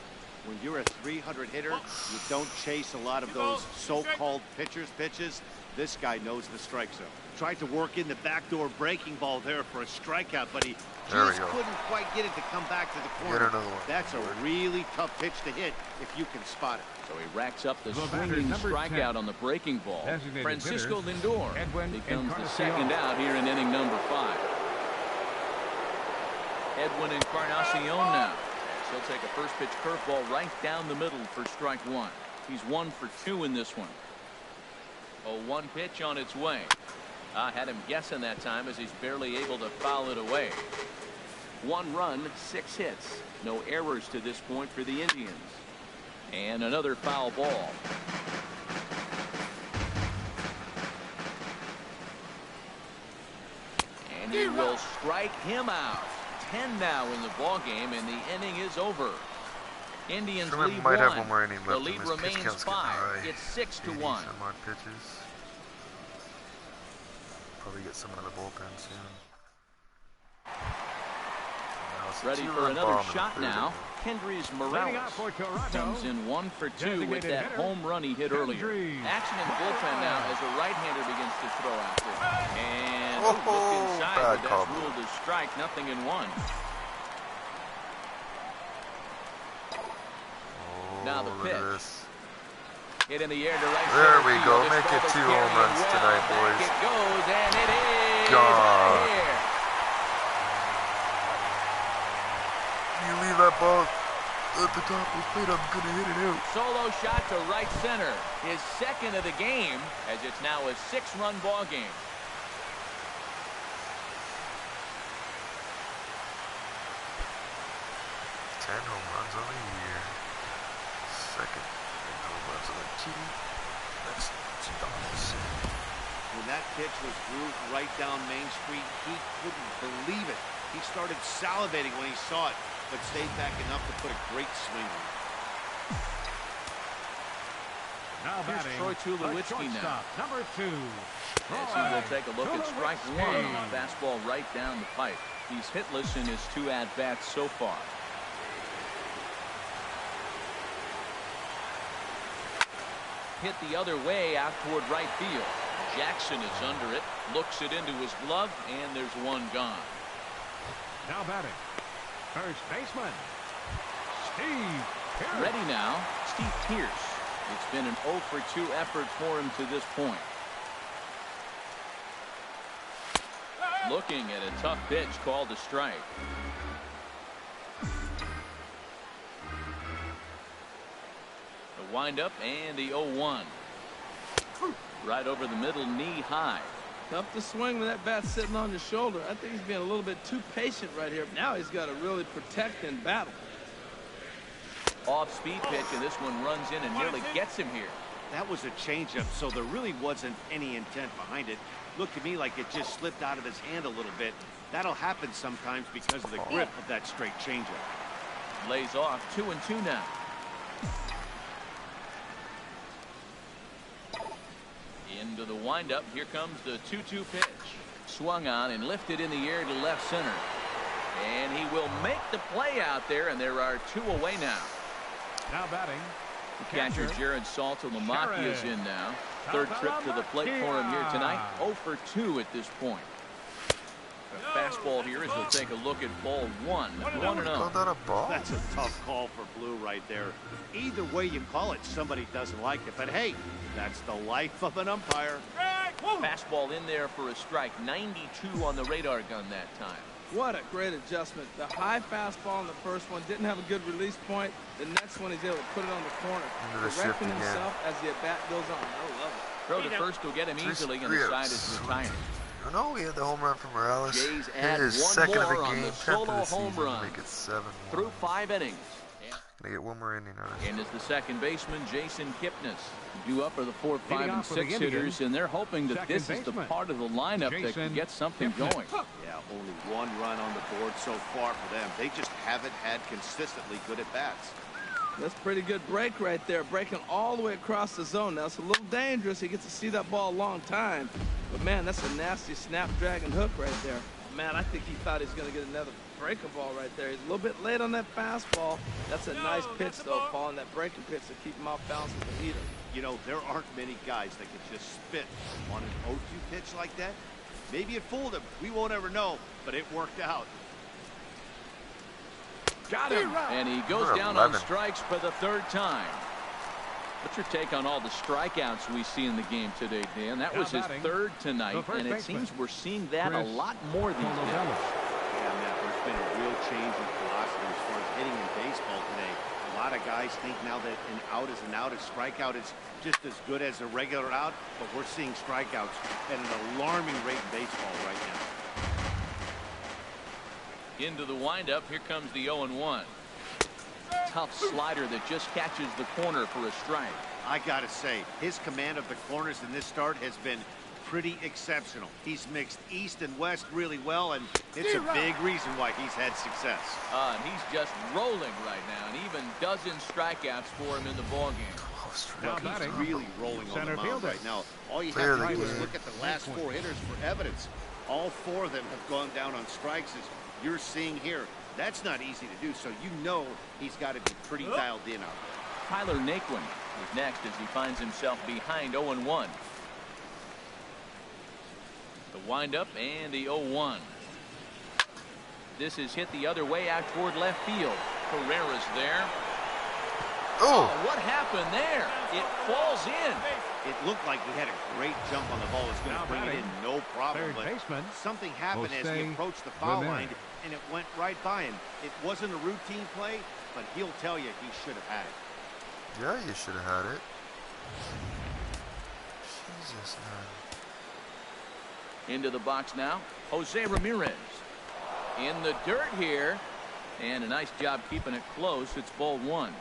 S4: when you're a 300 hitter, you don't chase a lot of those so-called pitchers' pitches. This guy knows the strike zone. Tried to work in the backdoor breaking ball there for a strikeout, but he just couldn't quite get it to come back to the corner. That's a really tough pitch to hit if you can spot it.
S2: So he racks up the swinging strikeout on the breaking ball. Francisco Lindor becomes the 2nd out here in inning number 5. Edwin Encarnacion now. He'll take a first pitch curveball right down the middle for strike 1. He's 1 for 2 in this one. 0-1 pitch on its way. I had him guessing that time as he's barely able to foul it away. 1 run, 6 hits. No errors to this point for the Indians. And another foul ball. And he will strike him out. 10 now in the ball game, and the inning is over. Indians lead 1.
S1: Have one more inning left.
S2: The lead remains 5. It's 6-1.
S1: Some odd pitches. Probably get someone in the bullpen soon.
S2: Ready for another shot now. Kendrys Morales comes in 1 for 2 with that home run he hit earlier. Action in the bullpen now as a right-hander begins to throw after. And look inside, but that's ruled a strike. 0-1. Now the pitch. Hit in the air to right.
S1: There we go. Make it 2 home runs tonight, boys.
S2: It goes, and it is.
S1: God. You leave that ball at the top of the plate, I'm going to hit it out.
S2: Solo shot to right center. His 2nd of the game, as it's now a 6-run ball game.
S1: Home runs on the year. 2nd home runs on the team. That's Dobbs.
S4: When that pitch was grooved right down Main Street, he couldn't believe it. He started salivating when he saw it, but stayed back enough to put a great swing on it.
S5: Now batting,
S2: Troy Tulowitzki now.
S5: Number 2.
S2: As he will take a look at strike 1 on a fastball right down the pipe. He's hitless in his 2 at-bats so far. Hit the other way out toward right field. Jackson is under it, looks it into his glove, and there's one gone.
S5: Now batting, first baseman, Steve Pierce.
S2: Ready now, Steve Pierce. It's been an 0 for 2 effort for him to this point. Looking at a tough pitch called a strike. The windup and the 0-1. Right over the middle, knee high.
S3: Tough to swing when that bat's sitting on your shoulder. I think he's being a little bit too patient right here. Now he's got to really protect and battle.
S2: Off-speed pitch, and this one runs in and nearly gets him here.
S4: That was a changeup, so there really wasn't any intent behind it. Looked to me like it just slipped out of his hand a little bit. That'll happen sometimes because of the grip of that straight changeup.
S2: Lays off, 2-2 now. Into the windup. Here comes the 2-2 pitch. Swung on and lifted in the air to left center. And he will make the play out there, and there are 2 away now.
S5: Now batting,
S2: The catcher, Jared Saltalamacchia, is in now. Third trip to the plate for him here tonight. 0 for 2 at this point. A fastball here as we'll take a look at ball 1. 1-0.
S4: That's a tough call for Blue right there. Either way you call it, somebody doesn't like it. But hey, that's the life of an umpire.
S2: Fastball in there for a strike. 92 on the radar gun that time.
S3: What a great adjustment. The high fastball in the first one didn't have a good release point. The next one he's able to put it on the corner. Correcting himself as the at-bat goes on. I love it.
S2: Throw to first will get him easily, and the side is retired.
S1: I know we had the home run from Morales.
S2: Jays add
S1: his
S2: one
S1: second
S2: more
S1: of the
S2: on
S1: game,
S2: the
S1: 10th
S2: solo
S1: of the
S2: home
S1: season,
S2: run.
S1: make it 7-1.
S2: Through 5 innings.
S1: They get one more inning on it.
S2: And is the second baseman, Jason Kipnis. Due up are the 4, 5, and 6
S5: Indians,
S2: hitters, and they're hoping that
S5: second
S2: this is the
S5: baseman,
S2: part of the lineup that can get something going.
S4: Yeah, only 1 run on the board so far for them. They just haven't had consistently good at-bats.
S3: That's a pretty good break right there. Breaking all the way across the zone. Now, it's a little dangerous. He gets to see that ball a long time. But, man, that's a nasty snapdragon hook right there. Man, I think he thought he was going to get another breaking ball right there. He's a little bit late on that fastball. That's a nice pitch, though, Paul, and that breaking pitch to keep him off balance with the heater.
S4: You know, there aren't many guys that can just spit on an 0-2 pitch like that. Maybe it fooled him. We won't ever know, but it worked out.
S2: Got him. And he goes down on strikes for the 3rd time. What's your take on all the strikeouts we see in the game today, Dan? That was his 3rd tonight, and it seems we're seeing that a lot more these days.
S4: Yeah, Matt, there's been a real change in philosophy as far as hitting in baseball today. A lot of guys think now that an out is an out, a strikeout is just as good as a regular out, but we're seeing strikeouts at an alarming rate in baseball right now.
S2: Into the windup, here comes the 0-1. Tough slider that just catches the corner for a strike.
S4: I gotta say, his command of the corners in this start has been pretty exceptional. He's mixed east and west really well, and it's a big reason why he's had success.
S2: And he's just rolling right now, and even dozen strikeouts for him in the ballgame.
S4: He's really rolling on the mound right now. All you have to do is look at the last 4 hitters for evidence. All 4 of them have gone down on strikes, as you're seeing here. That's not easy to do, so you know he's got to be pretty dialed in on it.
S2: Tyler Naquin is next as he finds himself behind 0-1. The windup and the 0-1. This is hit the other way out toward left field. Pereira's there. Oh, what happened there? It falls in.
S4: It looked like he had a great jump on the ball. It's going to bring it in no problem. But something happened as he approached the foul line, and it went right by him. It wasn't a routine play, but he'll tell you he should have had it.
S1: Yeah, you should have had it. Jesus, man.
S2: Into the box now, Jose Ramirez. In the dirt here, and a nice job keeping it close. It's ball 1.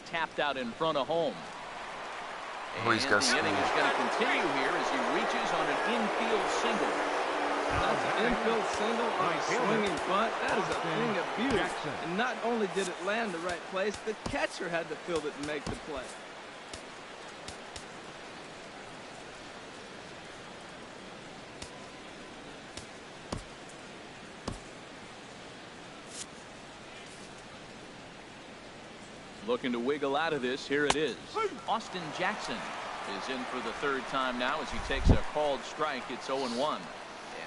S2: Tapped out in front of home.
S1: Oh, he's got
S2: the inning is going to continue here as he reaches on an infield single.
S3: That's an infield single on a swinging bunt. That is a thing of beauty. And not only did it land the right place, the catcher had to field it and make the play.
S2: Looking to wiggle out of this. Here it is. Austin Jackson is in for the third time now as he takes a called strike. It's 0-1. And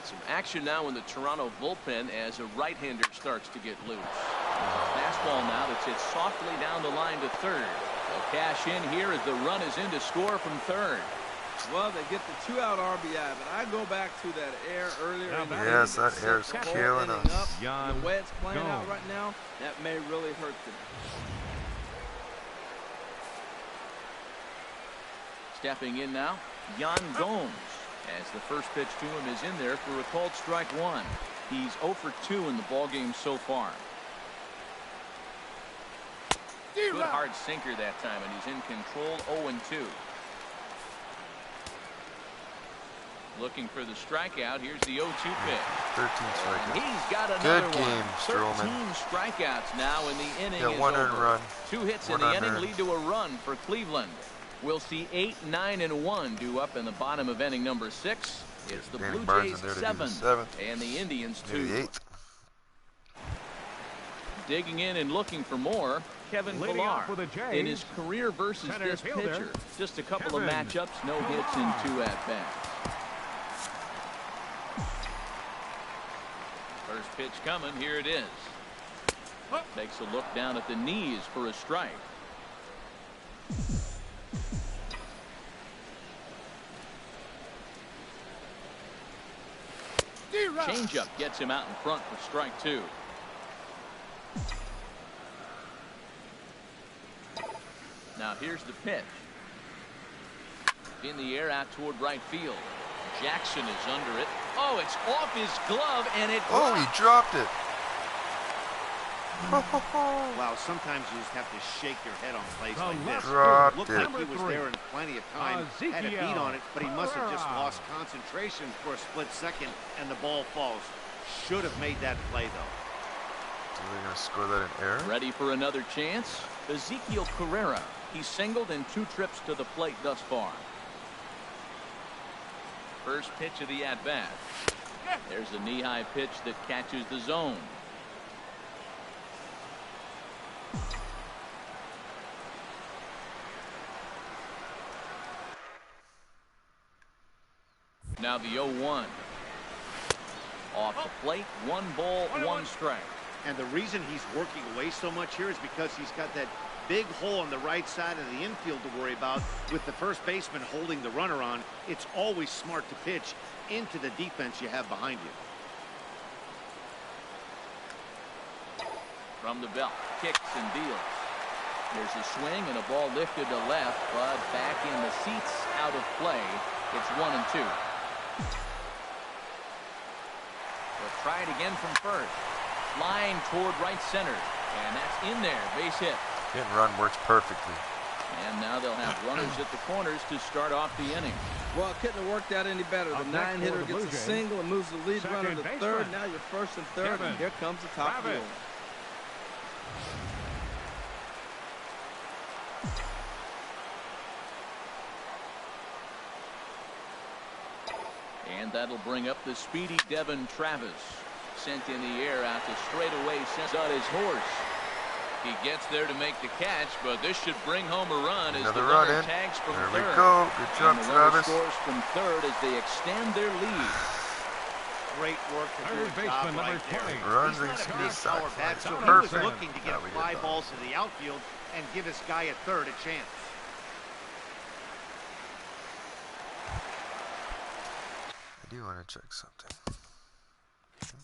S2: some action now in the Toronto bullpen as a right-hander starts to get loose. Fastball now that's hit softly down the line to third. They'll cash in here as the run is in to score from third.
S3: Well, they get the 2-out RBI, but I go back to that error earlier in the game.
S1: Yes, that error's killing us.
S3: The way it's playing out right now, that may really hurt them.
S2: Stepping in now, Yan Gomes, as the first pitch to him is in there for a called strike one. He's 0 for 2 in the ballgame so far. Good hard sinker that time, and he's in control. 0-2. Looking for the strikeout. Here's the 0-2 pitch.
S1: 13 strikeouts.
S2: And he's got another
S1: Good game,
S2: one. 13
S1: Stroman.
S2: strikeouts now, in the inning
S1: Got
S2: is
S1: one
S2: over.
S1: earned run.
S2: 2 hits in the inning lead to a run for Cleveland. We'll see 8, 9, and 1 due up in the bottom of inning number 6. It's the Blue Jays 7 and the Indians 2. Digging in and looking for more, Kevin Pillar in his career versus this pitcher. Just a couple of matchups, no hits in 2 at-bats. First pitch coming, here it is. Takes a look down at the knees for a strike. Changeup gets him out in front for strike 2. Now here's the pitch. In the air out toward right field. Jackson is under it. Oh, it's off his glove and it dropped.
S1: Oh, he dropped it.
S4: Wow, sometimes you just have to shake your head on plays like this.
S1: Dropped
S4: Looked
S1: it.
S4: like he was there in plenty of time, had a beat on it, but he must have just lost concentration for a split second, and the ball falls. Should have made that play, though.
S1: Are they going to score that in air?
S2: Ready for another chance? Ezekiel Carrera. He's singled in 2 trips to the plate thus far. First pitch of the at-bat. There's a knee-high pitch that catches the zone. Now the 0-1. Off the plate, 1 ball, 1 strike.
S4: And the reason he's working away so much here is because he's got that big hole on the right side of the infield to worry about. With the first baseman holding the runner on, it's always smart to pitch into the defense you have behind you.
S2: From the belt, kicks and deals. There's a swing and a ball lifted to left, but back in the seats, out of play. It's 1-2. We'll try it again from first. Flying toward right center, and that's in there. Base hit.
S1: Hit and run works perfectly.
S2: And now they'll have runners at the corners to start off the inning.
S3: Well, it couldn't have worked out any better. The 9-hitter gets a single and moves the lead runner to third. Now you're first and third, and here comes the top field.
S2: And that'll bring up the speedy Devin Travis. Sent in the air out to straightaway, sends out his horse. He gets there to make the catch, but this should bring home a run as the runner tags from third.
S1: There we go. Good job, Travis.
S2: Scores from third as they extend their lead.
S4: Great work to do a job right there.
S1: Runs
S4: He's not a big
S1: inside.
S4: power bat, so he was looking to get fly balls to the outfield and give his guy at third a chance.
S1: I do want to check something.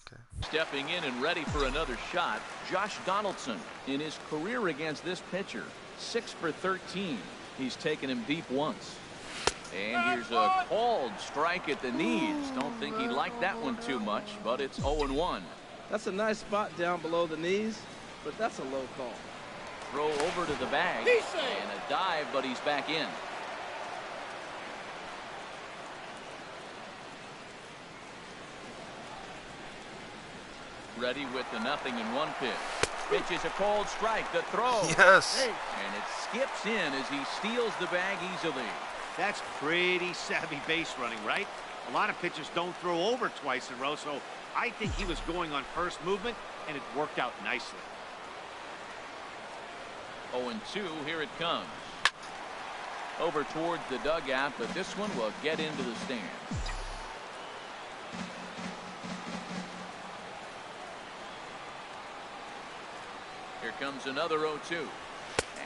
S1: Okay.
S2: Stepping in and ready for another shot, Josh Donaldson. In his career against this pitcher, 6 for 13. He's taken him deep once. And here's a called strike at the knees. Don't think he liked that one too much, but it's 0-1.
S3: That's a nice spot down below the knees, but that's a low call.
S2: Throw over to the bag, and a dive, but he's back in. Ready with the 0-1 pitch. Pitch is a called strike. The throw.
S1: Yes.
S2: And it skips in as he steals the bag easily.
S4: That's pretty savvy base running, right? A lot of pitchers don't throw over twice in a row, so I think he was going on first movement, and it worked out nicely.
S2: 0-2. Here it comes. Over towards the dugout, but this one will get into the stands. Here comes another 0-2.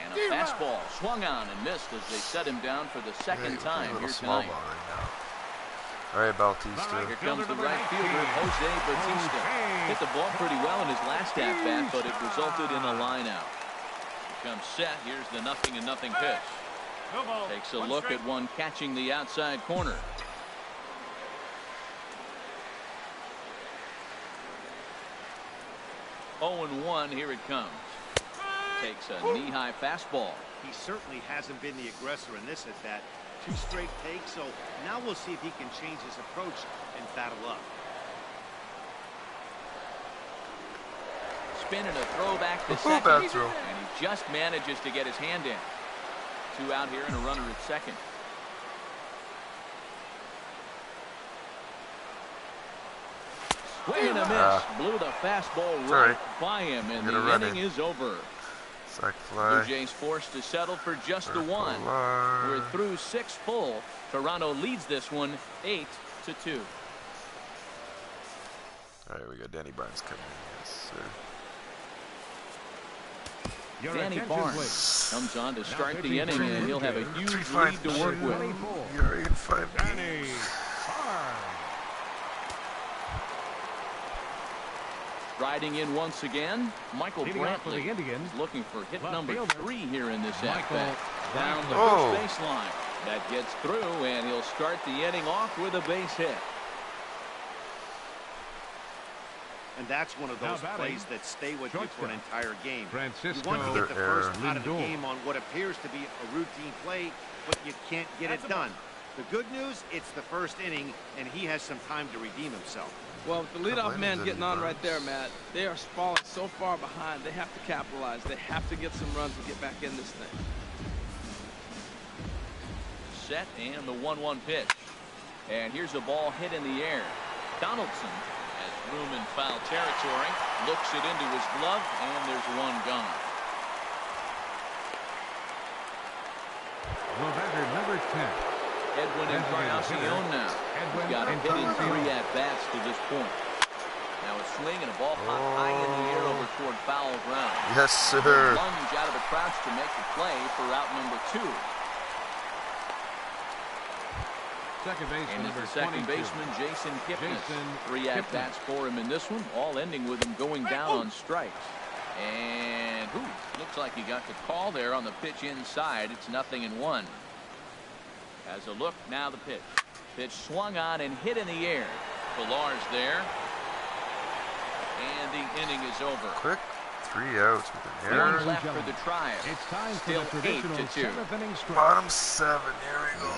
S2: And a fastball swung on and missed as they set him down for the second time here tonight.
S1: All right, Bautista.
S2: Here comes the right fielder, Jose Bautista. Hit the ball pretty well in his last at-bat, but it resulted in a line-out. Here comes set. Here's the 0-0 pitch. Takes a look at one catching the outside corner. Oh, 0-1. Here it comes. Takes a knee-high fastball.
S4: He certainly hasn't been the aggressor in this at-bat. 2 straight takes, so now we'll see if he can change his approach and battle up.
S2: Spin and a throw back to second, and he just manages to get his hand in. 2 out here and a runner at second. Swing and a miss. Blew the fastball right by him, and the inning is over. Blue Jays forced to settle for just the 1. We're through 6 full. Toronto leads this one 8-2.
S1: All right, we got Danny Barnes coming in. Yes, sir.
S2: Danny Barnes comes on to start the inning, and he'll have a huge lead to work with.
S1: You're in 5 games.
S2: Riding in once again, Michael Brantley is looking for hit number 3 here in this at-bat. Down the first baseline. That gets through, and he'll start the inning off with a base hit.
S4: And that's one of those plays that stay with you for an entire game. You want to get the first out of the game on what appears to be a routine play, but you can't get it done. The good news, it's the first inning, and he has some time to redeem himself.
S3: Well, with the leadoff man getting on right there, Matt, they are falling so far behind. They have to capitalize. They have to get some runs to get back in this thing.
S2: Set and the 1-1 pitch. And here's a ball hit in the air. Donaldson has room in foul territory. Looks it into his glove, and there's one gone.
S5: Number 10.
S2: Edwin Encarnacion now. He's got a hit in 3 at-bats to this point. Now a swing and a ball popped high in the air over toward foul ground.
S1: Yes, sir.
S2: Lunge out of the crouch to make the play for out number 2. And it's the second baseman, Jason Kipnis. 3 at-bats for him in this one, all ending with him going down on strikes. And looks like he got the call there on the pitch inside. It's 0-1. As a look, now the pitch. Pitch swung on and hit in the air. Villar's there. And the inning is over.
S1: Quick 3 outs with an error.
S2: 1 left for the Tribe.
S5: It's time
S2: Still
S5: for the traditional
S2: 8-2.
S5: 7th inning stretch.
S1: Bottom 7. Here we go.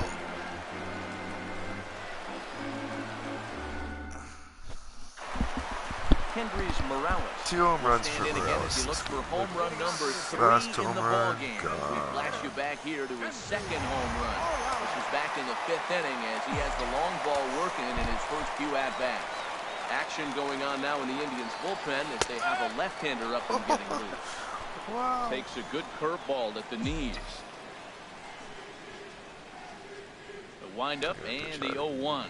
S2: Hendrys Morales.
S1: 2 home runs for
S2: Stand in again as he
S1: Morales.
S2: looks for home run number 3
S1: Last
S2: in
S1: home
S2: the
S1: run,
S2: ballgame.
S1: God.
S2: We flash you back here to his 2nd home run. This is back in the 5th inning as he has the long ball working in his first few at-bats. Action going on now in the Indians bullpen as they have a left-hander up and getting loose.
S1: Wow.
S2: Takes a good curveball at the knees. The windup and the 0-1.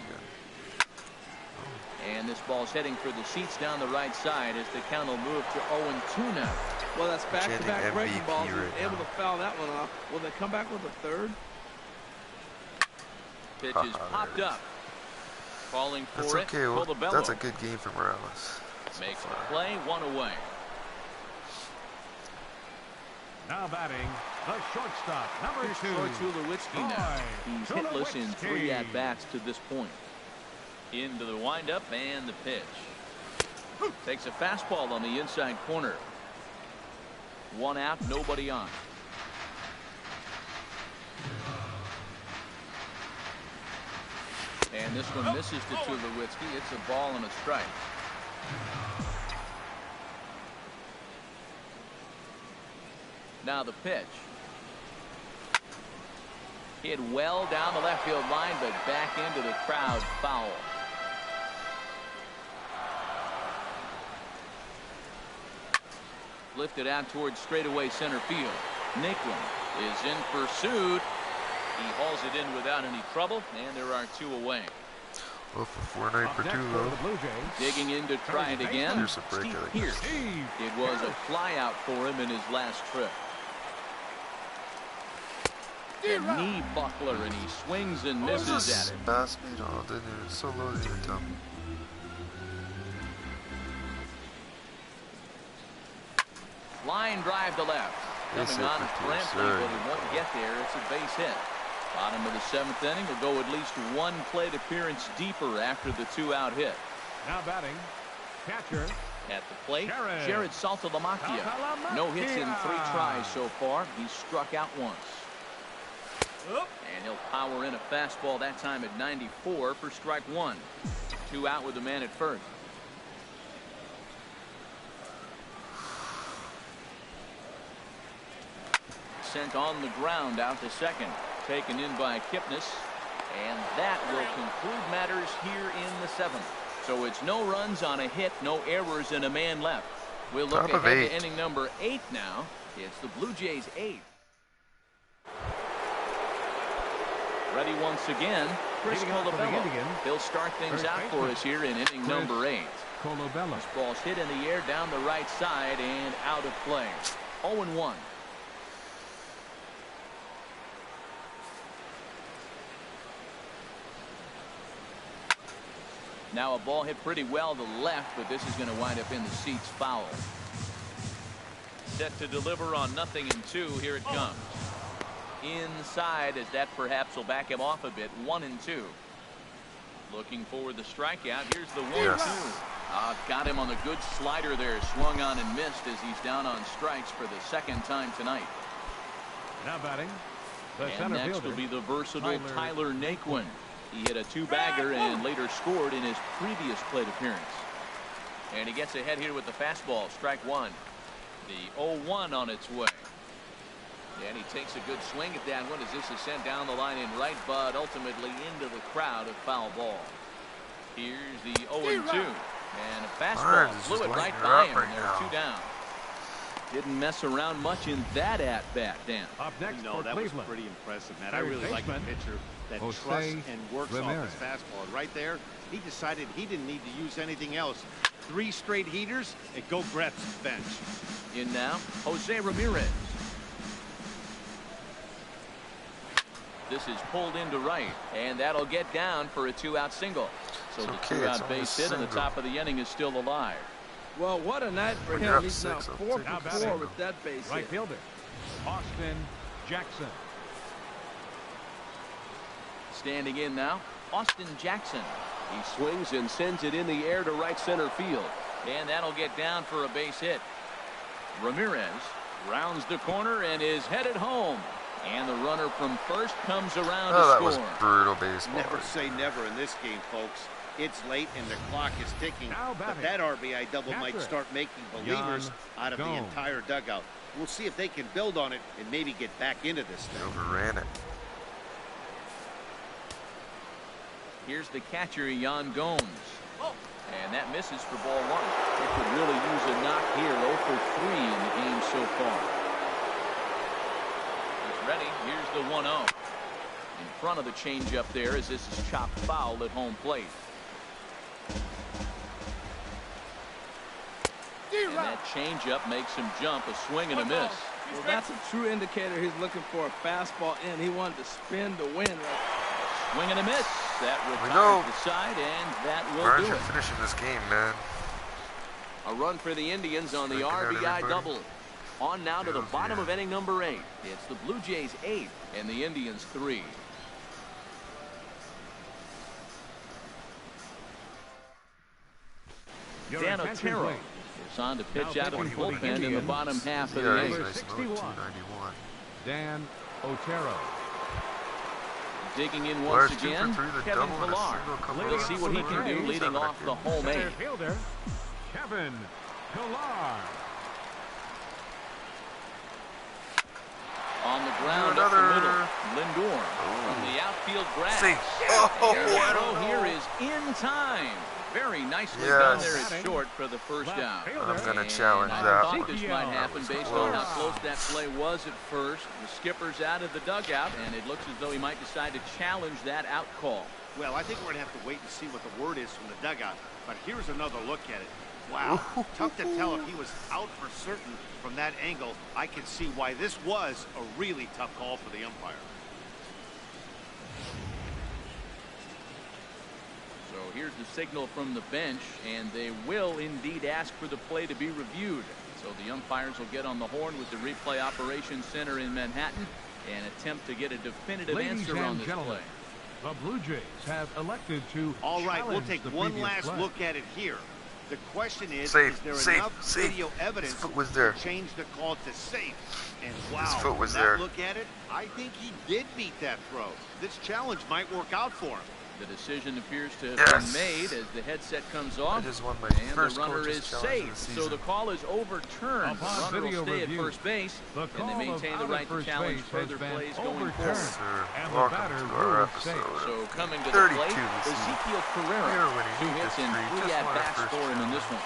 S2: And this ball's heading for the seats down the right side as the count will move to 0-2 now.
S3: Well, that's back-to-back breaking balls.
S1: right
S3: Able to foul that one off. Will they come back with a 3rd?
S2: Pitch is popped up. Falling for
S1: That's
S2: it.
S1: okay. Well,
S2: Colabello
S1: that's a good game for Morales.
S2: makes the play, 1 away.
S5: Now batting, the shortstop, number 2.
S2: Troy Tulowitzki now. He's hitless in 3 at-bats to this point. Into the windup and the pitch. Takes a fastball on the inside corner. 1 out, nobody on. And this one misses to Tulowitzki. It's a ball and a strike. Now the pitch. Hit well down the left field line, but back into the crowd, foul. Lifted out towards straightaway center field. Naquin is in pursuit. He hauls it in without any trouble, and there are 2 away.
S1: Well, for 4-9 for 2 though.
S2: Digging in to try it again.
S1: Here's a break,
S2: Steve
S1: I think.
S2: Pierce. It was a fly out for him in his last trip. A knee buckler, and he swings and misses at it.
S1: Fast speed, oh, didn't even, so low, didn't even tell me.
S2: Line drive to left. Coming on Brantley, but he won't get there. It's a base hit. Bottom of the 7th inning will go at least 1 plate appearance deeper after the 2-out hit.
S5: Now batting, catcher.
S2: At the plate, Jared Saltalamacchia. No hits in 3 tries so far. He's struck out once. And he'll power in a fastball that time at 94 for strike 1. 2 out with the man at first. Sent on the ground out to second. Taken in by Kipnis. And that will conclude matters here in the 7th. So it's no runs on a hit, no errors, and a man left. We'll look ahead to inning number 8 now. It's the Blue Jays 8. Ready once again, Chris Colabello. He'll start things out for us here in inning number 8. This ball's hit in the air down the right side and out of play. 0-1. Now a ball hit pretty well to the left, but this is going to wind up in the seats foul. Set to deliver on 0-2. Here it comes. Inside, as that perhaps will back him off a bit. 1-2. Looking for the strikeout. Here's the 1-2. Got him on the good slider there. Swung on and missed as he's down on strikes for the 2nd time tonight.
S5: Now batting, the
S2: and
S5: center
S2: next
S5: fielder,
S2: will be the versatile Tyler Naquin. He hit a 2-bagger and later scored in his previous plate appearance. And he gets ahead here with the fastball. Strike 1. The 0-1 on its way. And he takes a good swing at that one as this is sent down the line in right, but ultimately into the crowd of foul ball. Here's the 0-2. And a fastball flew it right by him, and they're 2 down. Didn't mess around much in that at-bat, Dan.
S5: Up next for
S4: that
S5: Cleveland.
S4: was pretty impressive, man. I really like a pitcher that trusts and works off his fastball. And right there, he decided he didn't need to use anything else. 3 straight heaters and go grab some bench.
S2: In now, Jose Ramirez. This is pulled into right, and that'll get down for a 2-out single. So the 2-out base hit, and the top of the inning is still alive.
S3: Well, what a night for him. He's now 4 for 4 with that base hit.
S5: Right fielder, Austin Jackson.
S2: Standing in now, Austin Jackson. He swings and sends it in the air to right center field. And that'll get down for a base hit. Ramirez rounds the corner and is headed home. And the runner from first comes around to score.
S1: That was brutal baseball.
S4: Never say never in this game, folks. It's late and the clock is ticking. But that RBI double might start making believers out of the entire dugout. We'll see if they can build on it and maybe get back into this thing.
S1: Overran it.
S2: Here's the catcher, Yan Gomes. And that misses for ball 1. They could really use a knock here. 0 for 3 in the game so far. He's ready. Here's the 1-0. In front of the changeup there as this is chopped foul at home plate. And that changeup makes him jump. A swing and a miss.
S3: Well, that's a true indicator. He's looking for a fastball in. He wanted to spin to win.
S2: Swing and a miss. That retires the side, and that will do it.
S1: Finishing this game, man.
S2: A run for the Indians on the RBI double. On now to the bottom of inning number 8. It's the Blue Jays 8 and the Indians 3. Dan Otero is on to pitch out of the bullpen in the bottom half of the 8th.
S5: 61. Dan Otero.
S2: Digging in once again, Kevin Pillar. We'll see what he can do leading off the home 8.
S5: Fielder, Kevin Pillar.
S2: On the ground up the middle, Lindor from the outfield grass.
S1: Oh,
S2: the throw here is in time. Very nicely done there at short for the first out.
S1: I'm going to challenge
S2: I
S1: that.
S2: thought this might happen based on how close that play was at first. The skipper's out of the dugout, and it looks as though he might decide to challenge that out call.
S4: Well, I think we're going to have to wait and see what the word is from the dugout. But here's another look at it. Wow, tough to tell if he was out for certain from that angle. I can see why this was a really tough call for the umpire.
S2: So here's the signal from the bench, and they will indeed ask for the play to be reviewed. So the umpires will get on the horn with the replay operations center in Manhattan and attempt to get a definitive answer on this play.
S5: The Blue Jays have elected to.
S4: All right, we'll take one last look at it here. The question is there enough video evidence to change the call to safe? And wow, that look at it, I think he did beat that throw. This challenge might work out for him.
S2: The decision appears to have been made as the headset comes off, and the runner is safe. So the call is overturned. The runner will stay at first base, and they maintain the right to challenge further plays going forward.
S1: Welcome to our episode.
S2: So coming to the plate, Ezekiel Carrera, 2 hits and 3 at-bats for him in this one.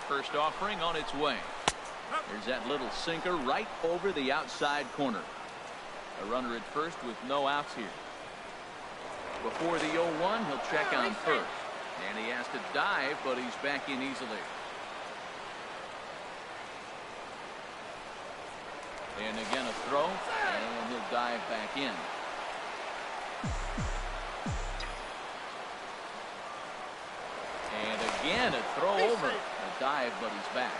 S2: First offering on its way. There's that little sinker right over the outside corner. A runner at first with no outs here. Before the 0-1, he'll check on first. And he has to dive, but he's back in easily. And again a throw, and he'll dive back in. And again a throw over. A dive, but he's back.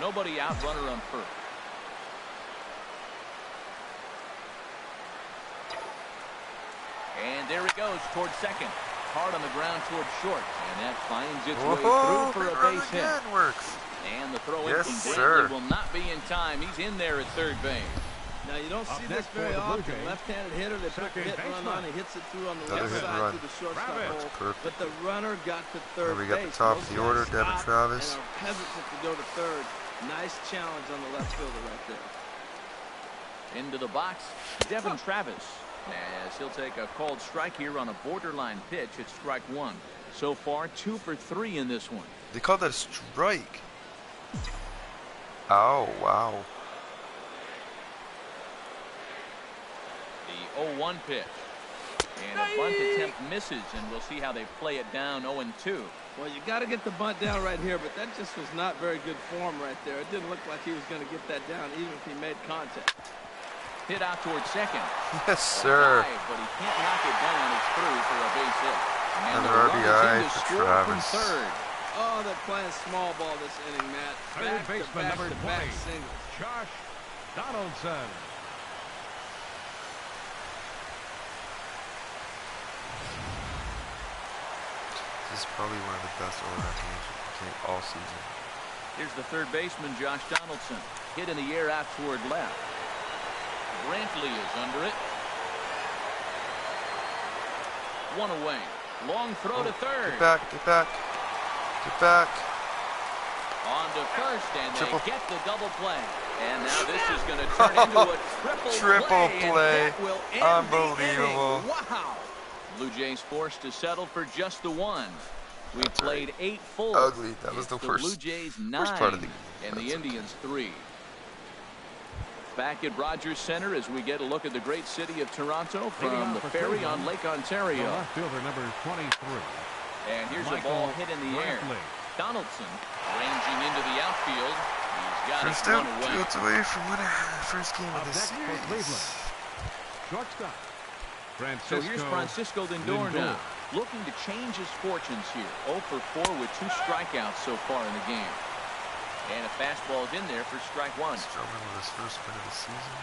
S2: Nobody out, runner on first. And there he goes towards second. Hard on the ground towards short. And that finds its way through for a base hit. And the throw inconveniently will not be in time. He's in there at third base.
S3: Now, you don't see this very often. Left-handed hitter, they put the hit and run on. He hits it through on the left side to the shortstop hole. But the runner got to third base.
S1: We got the top of the order, Devin Travis.
S3: And are hesitant to go to third. Nice challenge on the left fielder right there.
S2: Into the box, Devin Travis, as he'll take a called strike here on a borderline pitch. It's strike 1. So far, 2 for 3 in this one.
S1: They called that a strike. Oh, wow.
S2: The 0-1 pitch. And a bunt attempt misses, and we'll see how they play it down 0-2.
S3: Well, you got to get the bunt down right here, but that just was not very good form right there. It didn't look like he was going to get that down, even if he made contact.
S2: Hit out towards second.
S1: Yes, sir.
S2: But he can't knock it down. It's through for a base hit. And
S1: another RBI for Travis.
S2: Third.
S3: Oh, they're playing small ball this inning, Matt.
S5: Third baseman number 20,
S3: singles.
S5: Josh Donaldson.
S1: This is probably one of the best order games we've played all season.
S2: Here's the third baseman, Josh Donaldson. Hit in the air out toward left. Brantley is under it. One away. Long throw to third.
S1: Get back, get back, get back.
S2: On to first, and they get the double play. And now this is going to turn into a triple play.
S1: Unbelievable.
S2: Wow. Blue Jays forced to settle for just the one. We played 8 full.
S1: Ugly. That was the
S2: Blue
S1: first.
S2: Jays 9
S1: part of the
S2: and the Indians 3. Back at Rogers Center as we get a look at the great city of Toronto from the ferry on Lake Ontario.
S5: Left fielder number 23.
S2: And here's a ball hit in the air. Donaldson ranging into the outfield. He's got it one away.
S1: 2 outs away from winning the first game of the series.
S5: Shortstop.
S2: So here's Francisco Lindor now, looking to change his fortunes here. 0 for 4 with 2 strikeouts so far in the game. And a fastball is in there for strike 1.
S1: Struggling with his first win of the season.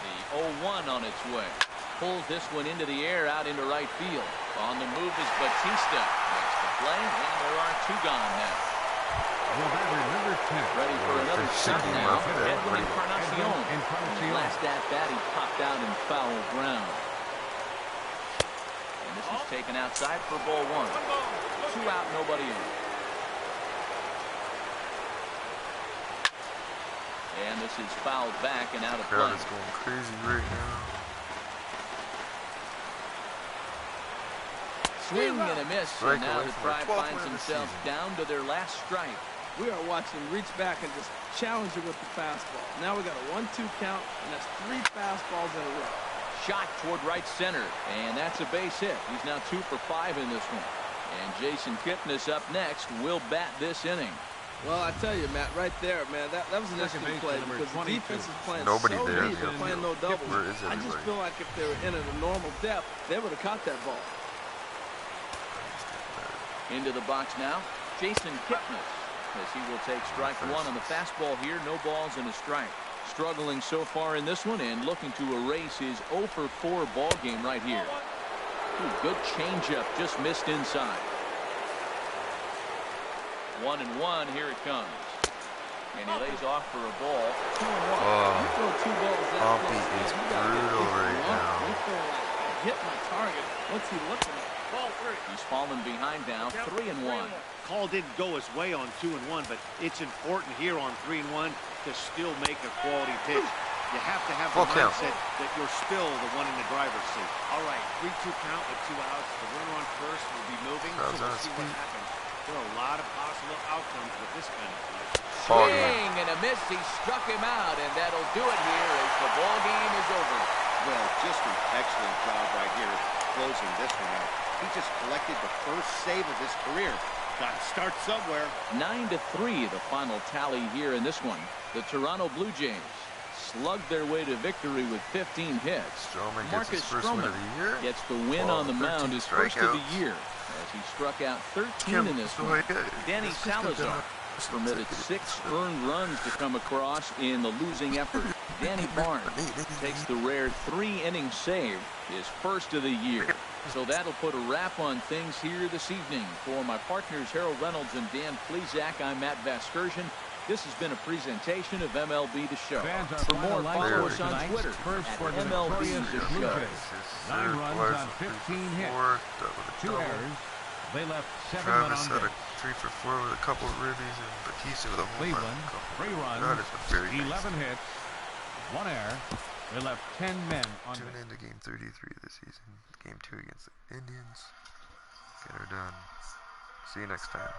S2: The 0-1 on its way. Pulls this one into the air out into right field. On the move is Batista. Makes the play, and there are 2 gone now.
S5: Number 10.
S2: Ready for another shot now. Edwin Encarnacion. Last at bat, he popped out in foul ground. And this is taken outside for ball 1. 2 out, nobody in. And this is fouled back and out of play.
S1: Crowd is going crazy right now.
S2: Swing and a miss, and now the Tribe finds themselves down to their last strike.
S3: We are watching him reach back and just challenge it with the fastball. Now we got a 1-2 count, and that's 3 fastballs in a row.
S2: Shot toward right center, and that's a base hit. He's now 2 for 5 in this one. And Jason Kipnis up next will bat this inning.
S3: Well, I tell you, Matt, right there, man, that was an instant play because the defense is playing
S1: Nobody
S3: so
S1: there,
S3: deep, they're playing no doubles. I just
S1: everybody?
S3: feel like if they were in at a normal depth, they would have caught that ball.
S2: Into the box now, Jason Kipnis, as he will take strike 1 on the fastball here. No balls and a strike. Struggling so far in this one and looking to erase his 0 for 4 ball game right here. Ooh, good changeup, just missed inside. 1-1, here it comes. And he lays off for a ball. 2-1. You throw 2 balls that
S1: Pompey is brutal right now.
S3: You feel like I hit my target. What's he looking at? Ball 3.
S2: He's fallen behind now, 3-1.
S4: Call didn't go his way on 2-1, but it's important here on 3-1 to still make a quality pitch. You have to have the mindset that you're still the one in the driver's seat. All right, 3-2 count with 2 outs. The runner on first will be moving, so we'll see what happens. There are a lot of possible outcomes with this kind of play.
S2: Swing and a miss. He struck him out, and that'll do it here as the ball game is over.
S4: Well, just an excellent job right here closing this one out. He just collected the first save of his career. Got to start somewhere.
S2: 9-3, the final tally here in this one. The Toronto BlueJays slugged their way to victory with 15 hits. Marcus Stroman gets the win on the mound, his first of the year, as he struck out 13 in this one. Danny Salazar permitted 6 earned runs to come across in the losing effort. Danny Barnes takes the rare 3-inning save, his first of the year. So that'll put a wrap on things here this evening. For my partners Harold Reynolds and Dan Plesac, I'm Matt Vasgersian. This has been a presentation of MLB The Show. For more, follow us on Twitter at MLB The Show.
S5: 9 runs on 15 hits. 2 errors. They left 7 men on base.
S1: Travis had a 3 for 4 with a couple of ribbies, and Batista with a home
S5: Cleveland, 3 runs, 11 hits, 1 error. They left 10 men on base.
S1: Tune in to game 33 this season. Game 2 against the Indians. Get her done. See you next time.